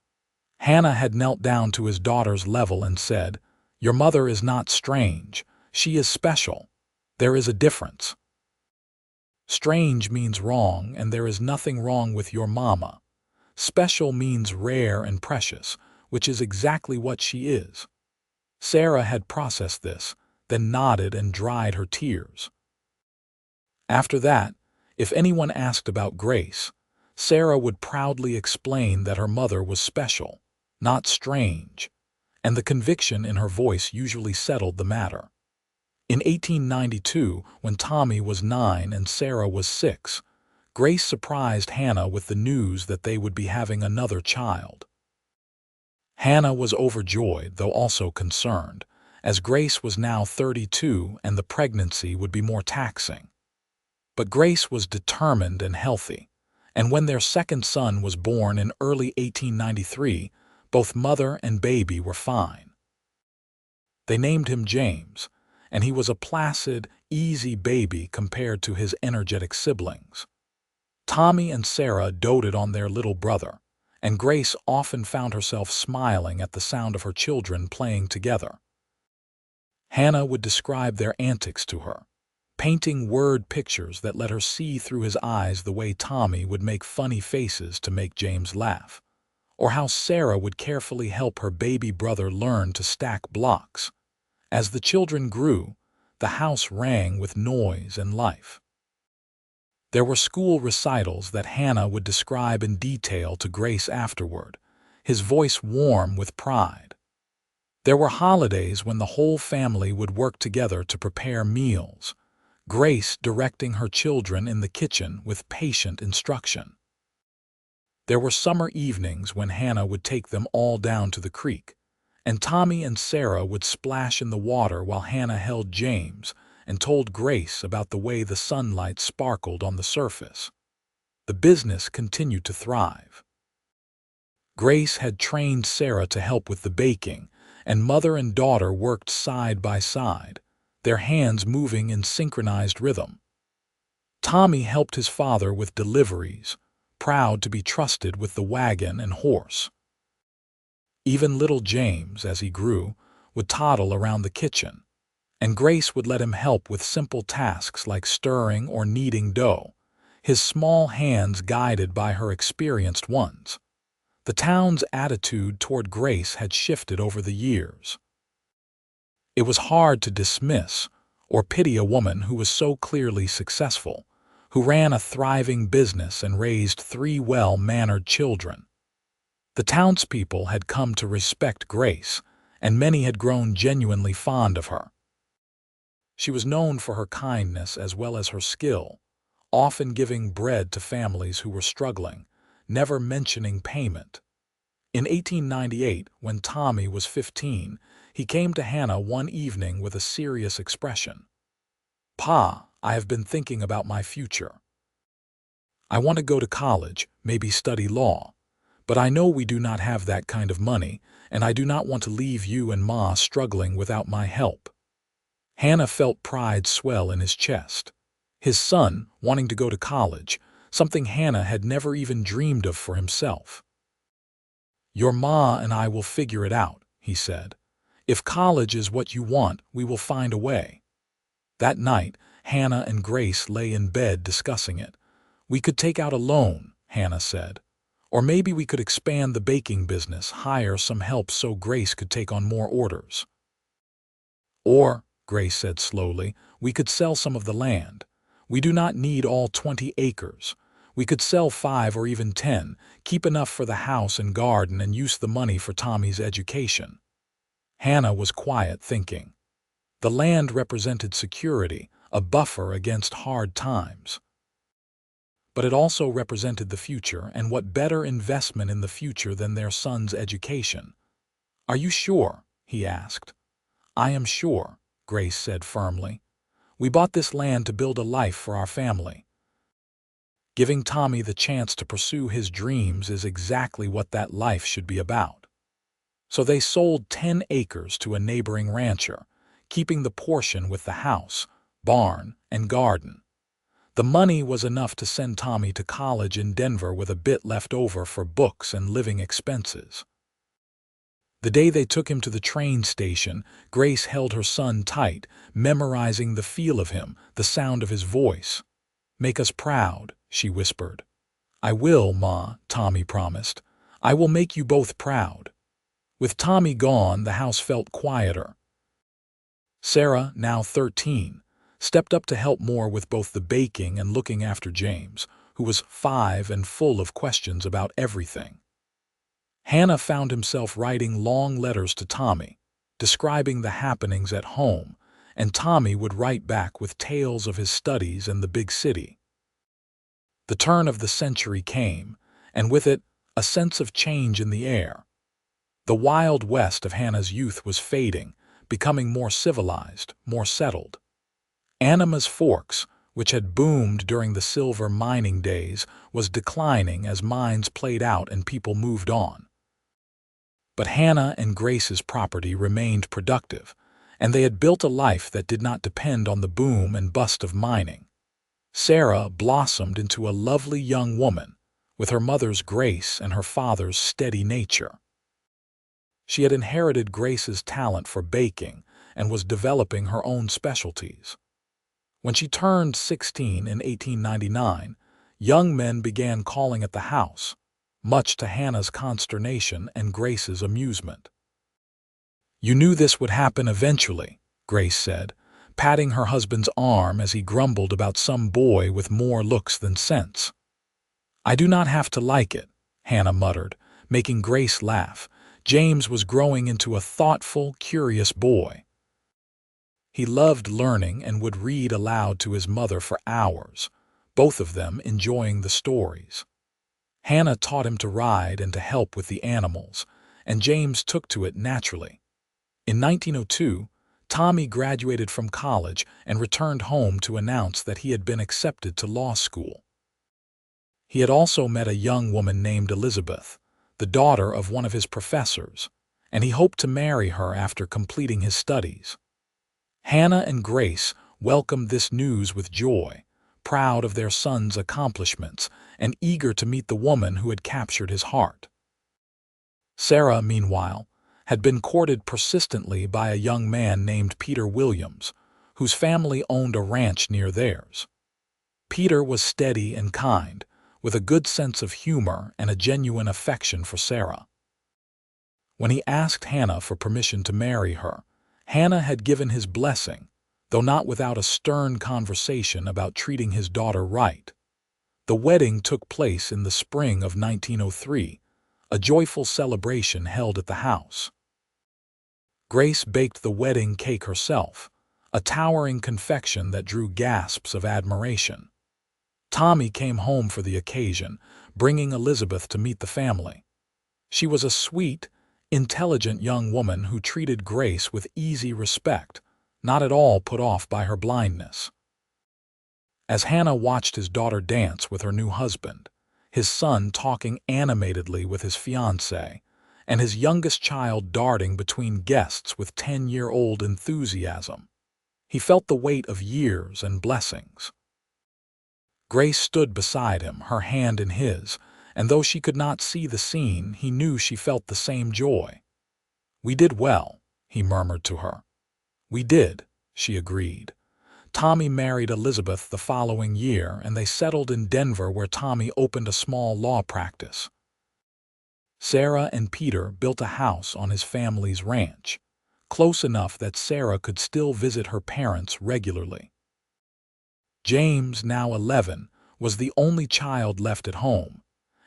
Hannah had knelt down to his daughter's level and said, "Your mother is not strange. She is special. There is a difference. Strange means wrong, and there is nothing wrong with your mama. Special means rare and precious, which is exactly what she is." Sarah had processed this, then nodded and dried her tears. After that, if anyone asked about Grace, Sarah would proudly explain that her mother was special, not strange, and the conviction in her voice usually settled the matter. In 1892, when Tommy was 9 and Sarah was 6, Grace surprised Hannah with the news that they would be having another child. Hannah was overjoyed, though also concerned, as Grace was now 32 and the pregnancy would be more taxing. But Grace was determined and healthy, and when their second son was born in early 1893, both mother and baby were fine. They named him James, and he was a placid, easy baby compared to his energetic siblings. Tommy and Sarah doted on their little brother, and Grace often found herself smiling at the sound of her children playing together. Hannah would describe their antics to her, painting word pictures that let her see through his eyes the way Tommy would make funny faces to make James laugh, or how Sarah would carefully help her baby brother learn to stack blocks. As the children grew, the house rang with noise and life. There were school recitals that Hannah would describe in detail to Grace afterward, his voice warm with pride. There were holidays when the whole family would work together to prepare meals, Grace directing her children in the kitchen with patient instruction. There were summer evenings when Hannah would take them all down to the creek, and Tommy and Sarah would splash in the water while Hannah held James and told Grace about the way the sunlight sparkled on the surface. The business continued to thrive. Grace had trained Sarah to help with the baking, and mother and daughter worked side by side, their hands moving in synchronized rhythm. Tommy helped his father with deliveries, proud to be trusted with the wagon and horse. Even little James, as he grew, would toddle around the kitchen, and Grace would let him help with simple tasks like stirring or kneading dough, his small hands guided by her experienced ones. The town's attitude toward Grace had shifted over the years. It was hard to dismiss or pity a woman who was so clearly successful, who ran a thriving business and raised 3 well-mannered children. The townspeople had come to respect Grace, and many had grown genuinely fond of her. She was known for her kindness as well as her skill, often giving bread to families who were struggling, never mentioning payment. In 1898, when Tommy was 15, he came to Hannah one evening with a serious expression. "Pa, I have been thinking about my future. I want to go to college, maybe study law, but I know we do not have that kind of money, and I do not want to leave you and Ma struggling without my help." Hannah felt pride swell in his chest. His son wanting to go to college, something Hannah had never even dreamed of for himself. "Your Ma and I will figure it out," he said. "If college is what you want, we will find a way." That night, Hannah and Grace lay in bed discussing it. "We could take out a loan," Hannah said. "Or maybe we could expand the baking business, hire some help so Grace could take on more orders." "Or," Grace said slowly, "we could sell some of the land. We do not need all 20 acres. We could sell 5 or even 10, keep enough for the house and garden, and use the money for Tommy's education." Hannah was quiet, thinking. The land represented security, a buffer against hard times. But it also represented the future, and what better investment in the future than their son's education? "Are you sure?" he asked. "I am sure," Grace said firmly. "We bought this land to build a life for our family. Giving Tommy the chance to pursue his dreams is exactly what that life should be about." So they sold 10 acres to a neighboring rancher, keeping the portion with the house, barn, and garden. The money was enough to send Tommy to college in Denver with a bit left over for books and living expenses. The day they took him to the train station, Grace held her son tight, memorizing the feel of him, the sound of his voice. "Make us proud," she whispered. "I will, Ma," Tommy promised. "I will make you both proud." With Tommy gone, the house felt quieter. Sarah, now 13, stepped up to help more with both the baking and looking after James, who was 5 and full of questions about everything. Hannah found himself writing long letters to Tommy, describing the happenings at home, and Tommy would write back with tales of his studies and the big city. The turn of the century came, and with it, a sense of change in the air. The Wild West of Hannah's youth was fading, becoming more civilized, more settled. Anima's Forks, which had boomed during the silver mining days, was declining as mines played out and people moved on. But Hannah and Grace's property remained productive, and they had built a life that did not depend on the boom and bust of mining. Sarah blossomed into a lovely young woman, with her mother's grace and her father's steady nature. She had inherited Grace's talent for baking and was developing her own specialties. When she turned 16 in 1899, young men began calling at the house, much to Hannah's consternation and Grace's amusement. "You knew this would happen eventually," Grace said, patting her husband's arm as he grumbled about some boy with more looks than sense. "I do not have to like it," Hannah muttered, making Grace laugh. James was growing into a thoughtful, curious boy. He loved learning and would read aloud to his mother for hours, both of them enjoying the stories. Hannah taught him to ride and to help with the animals, and James took to it naturally. In 1902, Tommy graduated from college and returned home to announce that he had been accepted to law school. He had also met a young woman named Elizabeth, the daughter of one of his professors, and he hoped to marry her after completing his studies. Hannah and Grace welcomed this news with joy, proud of their son's accomplishments and eager to meet the woman who had captured his heart. Sarah, meanwhile, had been courted persistently by a young man named Peter Williams, whose family owned a ranch near theirs. Peter was steady and kind, with a good sense of humor and a genuine affection for Sarah. When he asked Hannah for permission to marry her, Hannah had given his blessing, though not without a stern conversation about treating his daughter right. The wedding took place in the spring of 1903, a joyful celebration held at the house. Grace baked the wedding cake herself, a towering confection that drew gasps of admiration. Tommy came home for the occasion, bringing Elizabeth to meet the family. She was a sweet, intelligent young woman who treated Grace with easy respect, not at all put off by her blindness. As Hannah watched his daughter dance with her new husband, his son talking animatedly with his fiancée, and his youngest child darting between guests with 10-year-old enthusiasm, he felt the weight of years and blessings. Grace stood beside him, her hand in his, and though she could not see the scene, he knew she felt the same joy. "We did well," he murmured to her. "We did," she agreed. Tommy married Elizabeth the following year, and they settled in Denver, where Tommy opened a small law practice. Sarah and Peter built a house on his family's ranch, close enough that Sarah could still visit her parents regularly. James, now 11, was the only child left at home,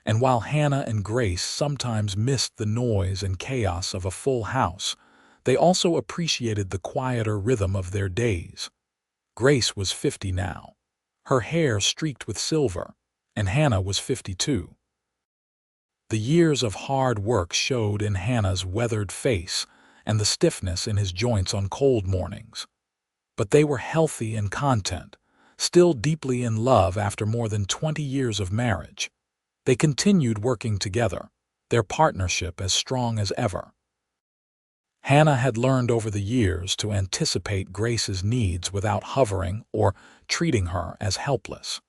and while Hannah and Grace sometimes missed the noise and chaos of a full house, they also appreciated the quieter rhythm of their days. Grace was 50 now, her hair streaked with silver, and Hannah was 52. The years of hard work showed in Hannah's weathered face and the stiffness in his joints on cold mornings. But they were healthy and content, still deeply in love after more than 20 years of marriage. They continued working together, their partnership as strong as ever. Hannah had learned over the years to anticipate Grace's needs without hovering or treating her as helpless.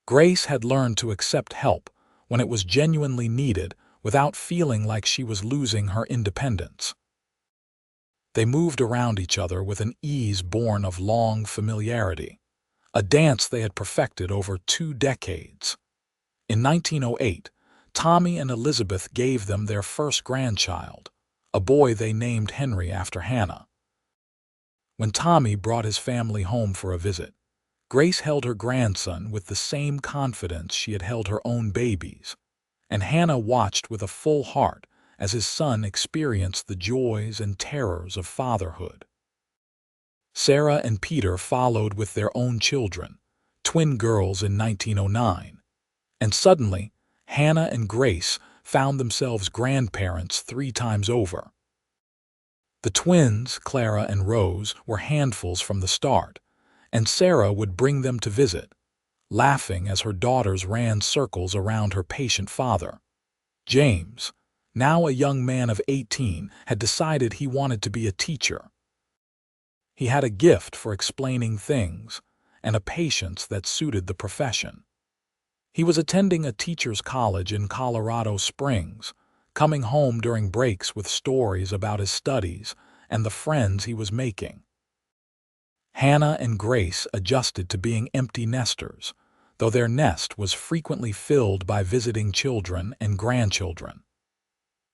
Grace had learned to accept help when it was genuinely needed without feeling like she was losing her independence. They moved around each other with an ease born of long familiarity, a dance they had perfected over 2 decades. In 1908, Tommy and Elizabeth gave them their first grandchild, a boy they named Henry after Hannah. When Tommy brought his family home for a visit, Grace held her grandson with the same confidence she had held her own babies, and Hannah watched with a full heart as his son experienced the joys and terrors of fatherhood. Sarah and Peter followed with their own children, twin girls in 1909, And suddenly, Hannah and Grace found themselves grandparents 3 times over. The twins, Clara and Rose, were handfuls from the start, and Sarah would bring them to visit, laughing as her daughters ran circles around her patient father. James, now a young man of 18, had decided he wanted to be a teacher. He had a gift for explaining things and a patience that suited the profession. He was attending a teacher's college in Colorado Springs, coming home during breaks with stories about his studies and the friends he was making. Hannah and Grace adjusted to being empty nesters, though their nest was frequently filled by visiting children and grandchildren.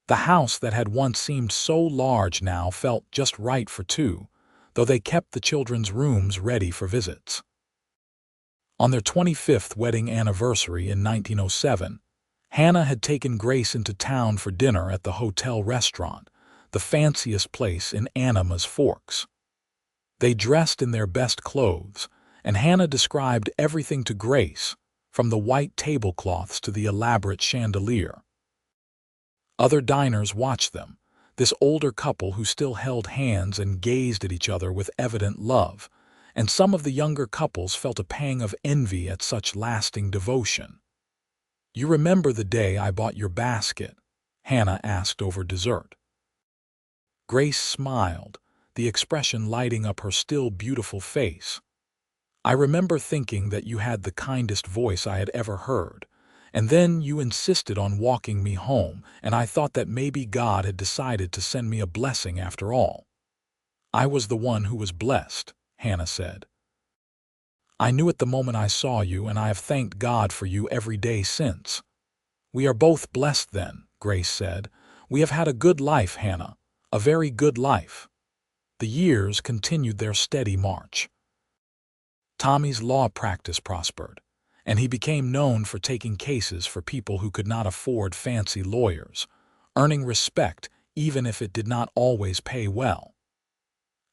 The house that had once seemed so large now felt just right for two, though they kept the children's rooms ready for visits. On their 25th wedding anniversary in 1907, Hannah had taken Grace into town for dinner at the hotel restaurant, the fanciest place in Animas Forks. They dressed in their best clothes, and Hannah described everything to Grace, from the white tablecloths to the elaborate chandelier. Other diners watched them, this older couple who still held hands and gazed at each other with evident love, and some of the younger couples felt a pang of envy at such lasting devotion. "You remember the day I bought your basket?" Hannah asked over dessert. Grace smiled, the expression lighting up her still beautiful face. "I remember thinking that you had the kindest voice I had ever heard, and then you insisted on walking me home, and I thought that maybe God had decided to send me a blessing after all." "I was the one who was blessed," Hannah said. "I knew it the moment I saw you, and I have thanked God for you every day since." "We are both blessed then," Grace said. "We have had a good life, Hannah, a very good life." The years continued their steady march. Tommy's law practice prospered, and he became known for taking cases for people who could not afford fancy lawyers, earning respect even if it did not always pay well.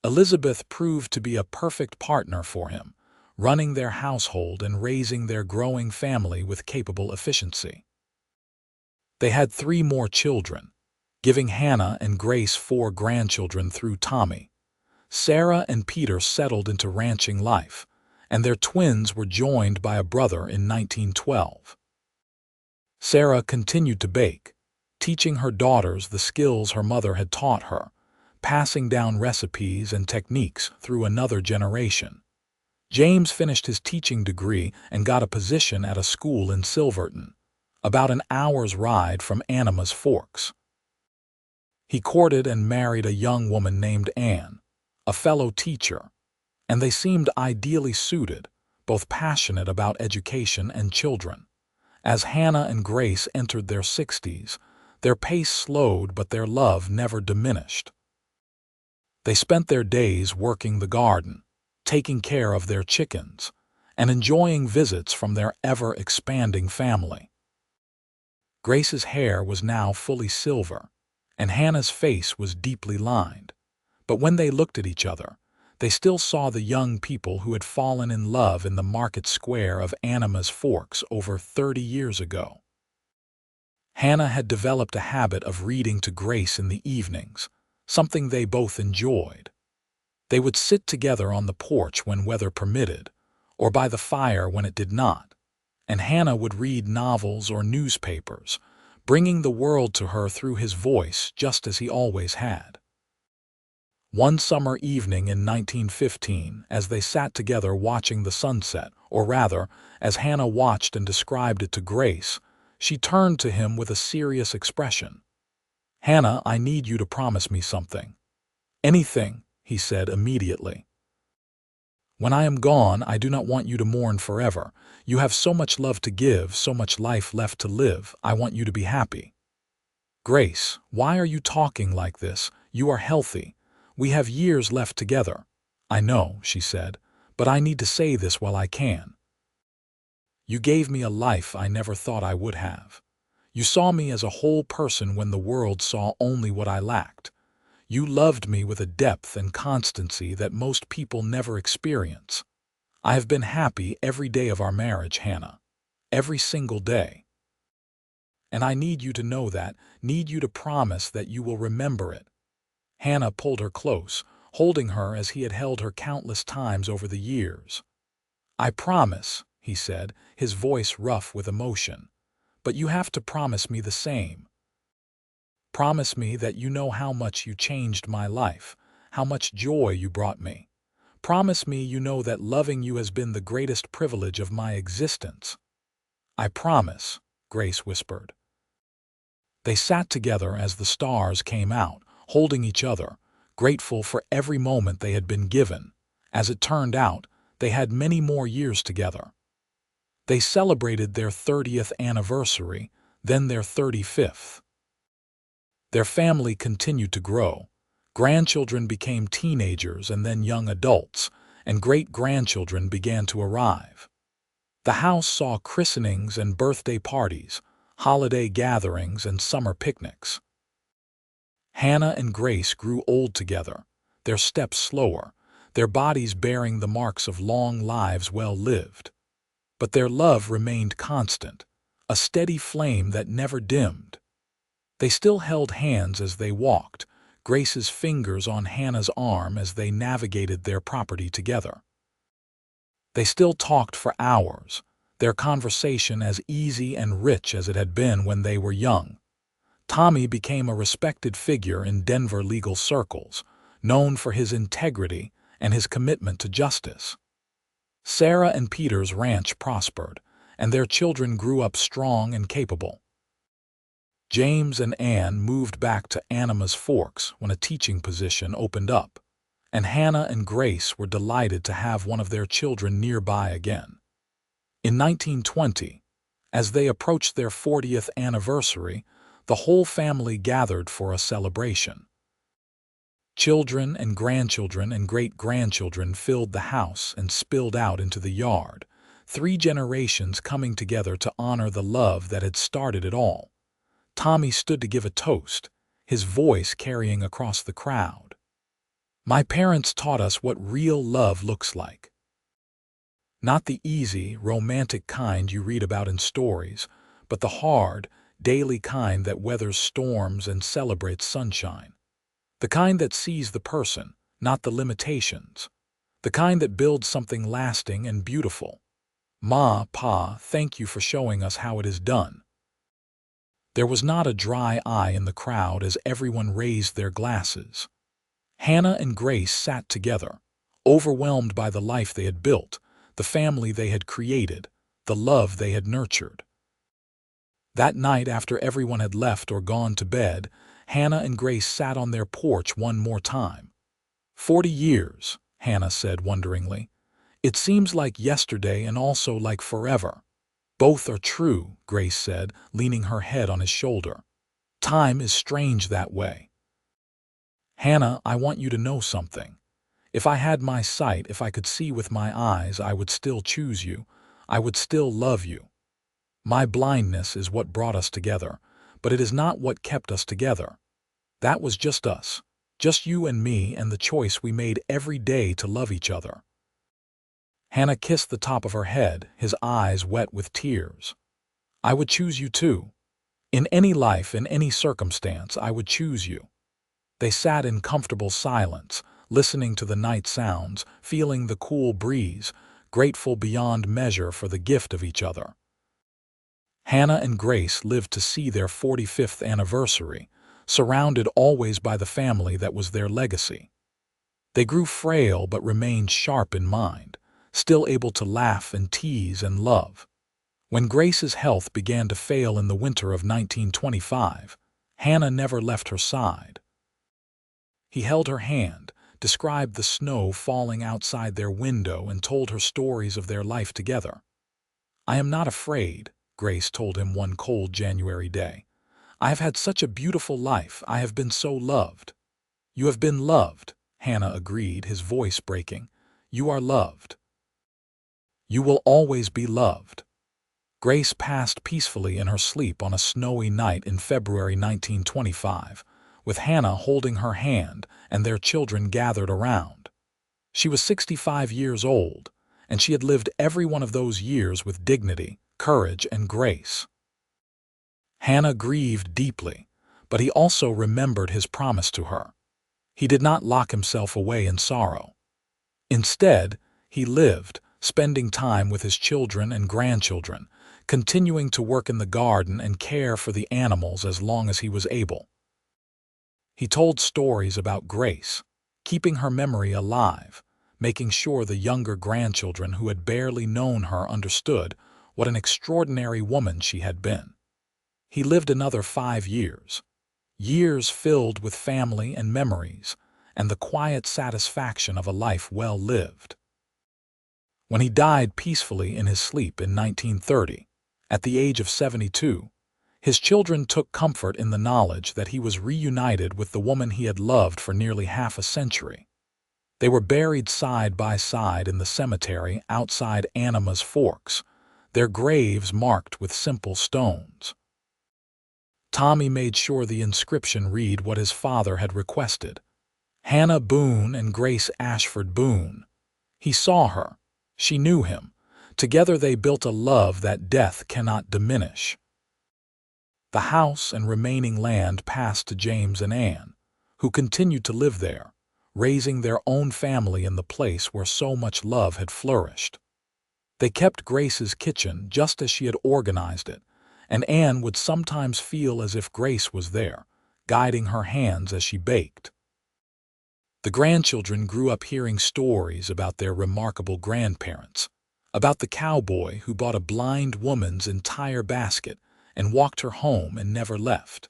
Elizabeth proved to be a perfect partner for him, running their household and raising their growing family with capable efficiency. They had 3 more children, giving Hannah and Grace 4 grandchildren through Tommy. Sarah and Peter settled into ranching life, and their twins were joined by a brother in 1912. Sarah continued to bake, teaching her daughters the skills her mother had taught her, passing down recipes and techniques through another generation. James finished his teaching degree and got a position at a school in Silverton, about an hour's ride from Animas Forks. He courted and married a young woman named Anne, a fellow teacher, and they seemed ideally suited, both passionate about education and children. As Hannah and Grace entered their 60s, their pace slowed but their love never diminished. They spent their days working the garden, taking care of their chickens, and enjoying visits from their ever-expanding family. Grace's hair was now fully silver, and Hannah's face was deeply lined, but when they looked at each other, they still saw the young people who had fallen in love in the market square of Animas Forks over 30 years ago. Hannah had developed a habit of reading to Grace in the evenings, something they both enjoyed. They would sit together on the porch when weather permitted, or by the fire when it did not, and Hannah would read novels or newspapers, bringing the world to her through his voice just as he always had. One summer evening in 1915, as they sat together watching the sunset, or rather, as Hannah watched and described it to Grace, she turned to him with a serious expression. "Hannah, I need you to promise me something." "Anything," he said immediately. "When I am gone, I do not want you to mourn forever. You have so much love to give, so much life left to live. I want you to be happy." "Grace, why are you talking like this? You are healthy. We have years left together." "I know," she said, "but I need to say this while I can. You gave me a life I never thought I would have. You saw me as a whole person when the world saw only what I lacked. You loved me with a depth and constancy that most people never experience. I have been happy every day of our marriage, Hannah. every single day. And I need you to know that, need you to promise that you will remember it." Hannah pulled her close, holding her as he had held her countless times over the years. "I promise," he said, his voice rough with emotion. "But you have to promise me the same. Promise me that you know how much you changed my life, how much joy you brought me. Promise me you know that loving you has been the greatest privilege of my existence." "I promise," Grace whispered. They sat together as the stars came out, holding each other, grateful for every moment they had been given. As it turned out, they had many more years together. They celebrated their 30th anniversary, then their 35th. Their family continued to grow. Grandchildren became teenagers and then young adults, and great-grandchildren began to arrive. The house saw christenings and birthday parties, holiday gatherings and summer picnics. Hannah and Grace grew old together, their steps slower, their bodies bearing the marks of long lives well lived. But their love remained constant, a steady flame that never dimmed. They still held hands as they walked, Grace's fingers on Hannah's arm as they navigated their property together. They still talked for hours, their conversation as easy and rich as it had been when they were young. Tommy became a respected figure in Denver legal circles, known for his integrity and his commitment to justice. Sarah and Peter's ranch prospered, and their children grew up strong and capable. James and Ann moved back to Animas Forks when a teaching position opened up, and Hannah and Grace were delighted to have one of their children nearby again. In 1920, as they approached their 40th anniversary, the whole family gathered for a celebration. Children and grandchildren and great-grandchildren filled the house and spilled out into the yard, 3 generations coming together to honor the love that had started it all. Tommy stood to give a toast, his voice carrying across the crowd. "My parents taught us what real love looks like. Not the easy, romantic kind you read about in stories, but the hard, daily kind that weathers storms and celebrates sunshine. The kind that sees the person, not the limitations. The kind that builds something lasting and beautiful. Ma, Pa, thank you for showing us how it is done." There was not a dry eye in the crowd as everyone raised their glasses. Hannah and Grace sat together, overwhelmed by the life they had built, the family they had created, the love they had nurtured. That night, after everyone had left or gone to bed, Hannah and Grace sat on their porch one more time. 40 years, Hannah said wonderingly. "It seems like yesterday and also like forever." "Both are true," Grace said, leaning her head on his shoulder. "Time is strange that way." "Hannah, I want you to know something. If I had my sight, if I could see with my eyes, I would still choose you. I would still love you. My blindness is what brought us together, but it is not what kept us together. That was just us, just you and me and the choice we made every day to love each other." Hannah kissed the top of her head, his eyes wet with tears. "I would choose you too. In any life, in any circumstance, I would choose you." They sat in comfortable silence, listening to the night sounds, feeling the cool breeze, grateful beyond measure for the gift of each other. Hannah and Grace lived to see their 45th anniversary, surrounded always by the family that was their legacy. They grew frail but remained sharp in mind, still able to laugh and tease and love. When Grace's health began to fail in the winter of 1925, Hannah never left her side. He held her hand, described the snow falling outside their window, and told her stories of their life together. "I am not afraid," Grace told him one cold January day. "I have had such a beautiful life. I have been so loved." "You have been loved," Hannah agreed, his voice breaking. "You are loved. You will always be loved." Grace passed peacefully in her sleep on a snowy night in February 1925, with Hannah holding her hand and their children gathered around. She was 65 years old, and she had lived every one of those years with dignity, courage, and grace. Hannah grieved deeply, but he also remembered his promise to her. He did not lock himself away in sorrow. Instead, he lived, spending time with his children and grandchildren, continuing to work in the garden and care for the animals as long as he was able. He told stories about Grace, keeping her memory alive, making sure the younger grandchildren who had barely known her understood what an extraordinary woman she had been. He lived another 5 years, years filled with family and memories, and the quiet satisfaction of a life well lived. When he died peacefully in his sleep in 1930, at the age of 72, his children took comfort in the knowledge that he was reunited with the woman he had loved for nearly half a century. They were buried side by side in the cemetery outside Anima's Forks, their graves marked with simple stones. Tommy made sure the inscription read what his father had requested: Hannah Boone and Grace Ashford Boone. He saw her. She knew him. Together they built a love that death cannot diminish. The house and remaining land passed to James and Anne, who continued to live there, raising their own family in the place where so much love had flourished. They kept Grace's kitchen just as she had organized it, and Anne would sometimes feel as if Grace was there, guiding her hands as she baked. The grandchildren grew up hearing stories about their remarkable grandparents, about the cowboy who bought a blind woman's entire basket and walked her home and never left.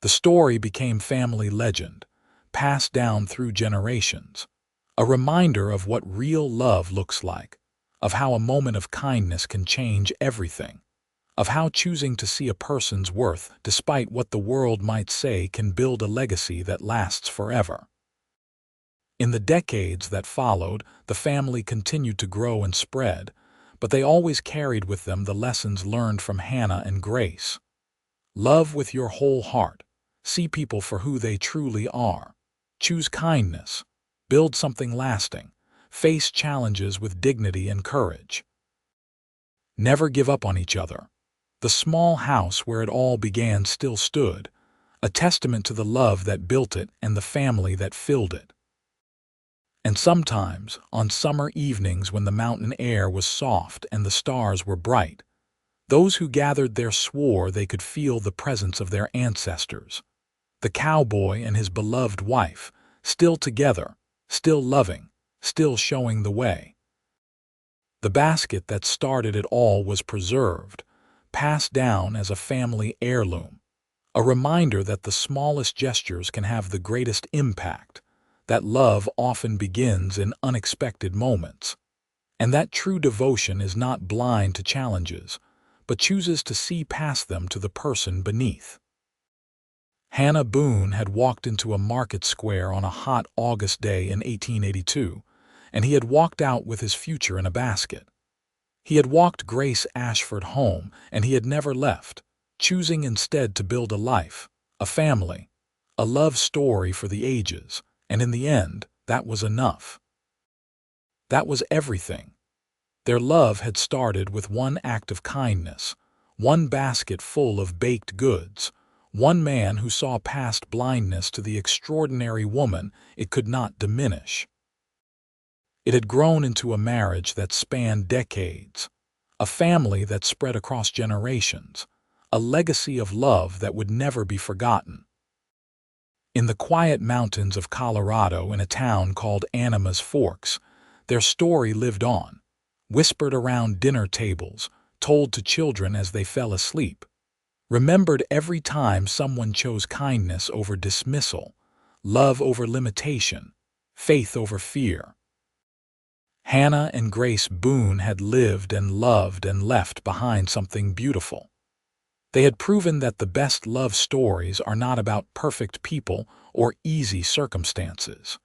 The story became family legend, passed down through generations, a reminder of what real love looks like, of how a moment of kindness can change everything, of how choosing to see a person's worth despite what the world might say can build a legacy that lasts forever. In the decades that followed, the family continued to grow and spread, but they always carried with them the lessons learned from Hannah and Grace. Love with your whole heart. See people for who they truly are. Choose kindness. Build something lasting. Face challenges with dignity and courage. Never give up on each other. The small house where it all began still stood, a testament to the love that built it and the family that filled it. And sometimes, on summer evenings when the mountain air was soft and the stars were bright, those who gathered there swore they could feel the presence of their ancestors. The cowboy and his beloved wife, still together, still loving, still showing the way. The basket that started it all was preserved, passed down as a family heirloom, a reminder that the smallest gestures can have the greatest impact, that love often begins in unexpected moments, and that true devotion is not blind to challenges, but chooses to see past them to the person beneath. Hannah Boone had walked into a market square on a hot August day in 1882, and he had walked out with his future in a basket. He had walked Grace Ashford home, and he had never left, choosing instead to build a life, a family, a love story for the ages, and in the end, that was enough. That was everything. Their love had started with one act of kindness, one basket full of baked goods, one man who saw past blindness to the extraordinary woman it could not diminish. It had grown into a marriage that spanned decades, a family that spread across generations, a legacy of love that would never be forgotten. In the quiet mountains of Colorado, in a town called Anima's Forks, their story lived on, whispered around dinner tables, told to children as they fell asleep, remembered every time someone chose kindness over dismissal, love over limitation, faith over fear. Hannah and Grace Boone had lived and loved and left behind something beautiful. They had proven that the best love stories are not about perfect people or easy circumstances.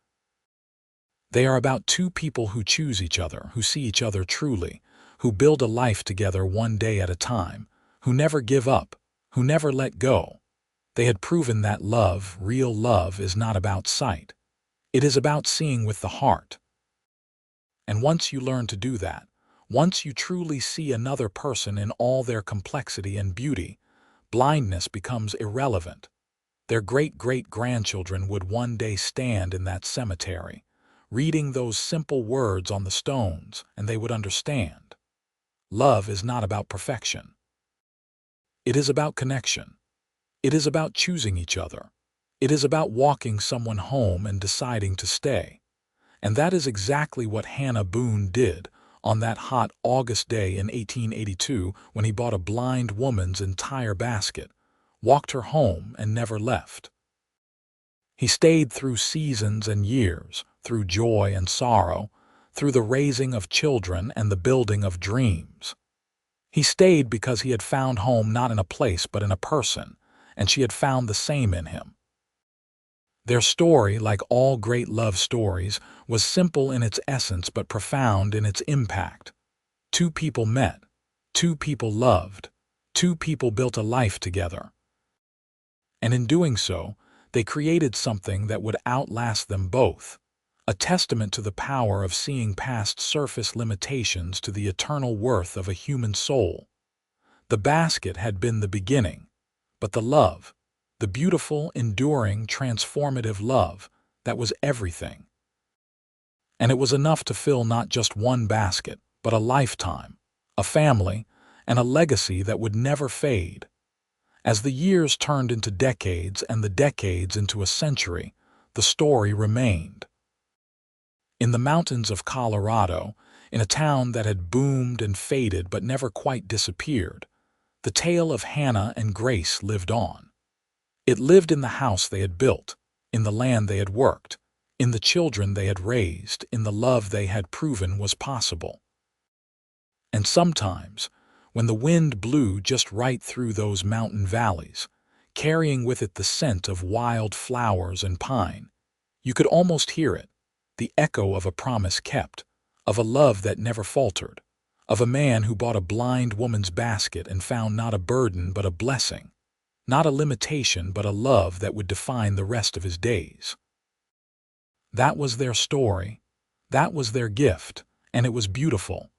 They are about two people who choose each other, who see each other truly, who build a life together one day at a time, who never give up, who never let go. They had proven that love, real love, is not about sight. It is about seeing with the heart. And once you learn to do that, once you truly see another person in all their complexity and beauty, blindness becomes irrelevant. Their great-great-grandchildren would one day stand in that cemetery, reading those simple words on the stones, and they would understand. Love is not about perfection. It is about connection. It is about choosing each other. It is about walking someone home and deciding to stay. And that is exactly what Hannah Boone did on that hot August day in 1882 when he bought a blind woman's entire basket, walked her home, and never left. He stayed through seasons and years, through joy and sorrow, through the raising of children and the building of dreams. He stayed because he had found home not in a place but in a person, and she had found the same in him. Their story, like all great love stories, was simple in its essence but profound in its impact. Two people met, two people loved, two people built a life together. And in doing so, they created something that would outlast them both, a testament to the power of seeing past surface limitations to the eternal worth of a human soul. The basket had been the beginning, but the love, the beautiful, enduring, transformative love, that was everything. And it was enough to fill not just one basket, but a lifetime, a family, and a legacy that would never fade. As the years turned into decades and the decades into a century, the story remained. In the mountains of Colorado, in a town that had boomed and faded but never quite disappeared, the tale of Hannah and Grace lived on. It lived in the house they had built, in the land they had worked, in the children they had raised, in the love they had proven was possible. And sometimes, when the wind blew just right through those mountain valleys, carrying with it the scent of wild flowers and pine, you could almost hear it, the echo of a promise kept, of a love that never faltered, of a man who bought a blind woman's basket and found not a burden but a blessing, not a limitation but a love that would define the rest of his days. That was their story, that was their gift, and it was beautiful.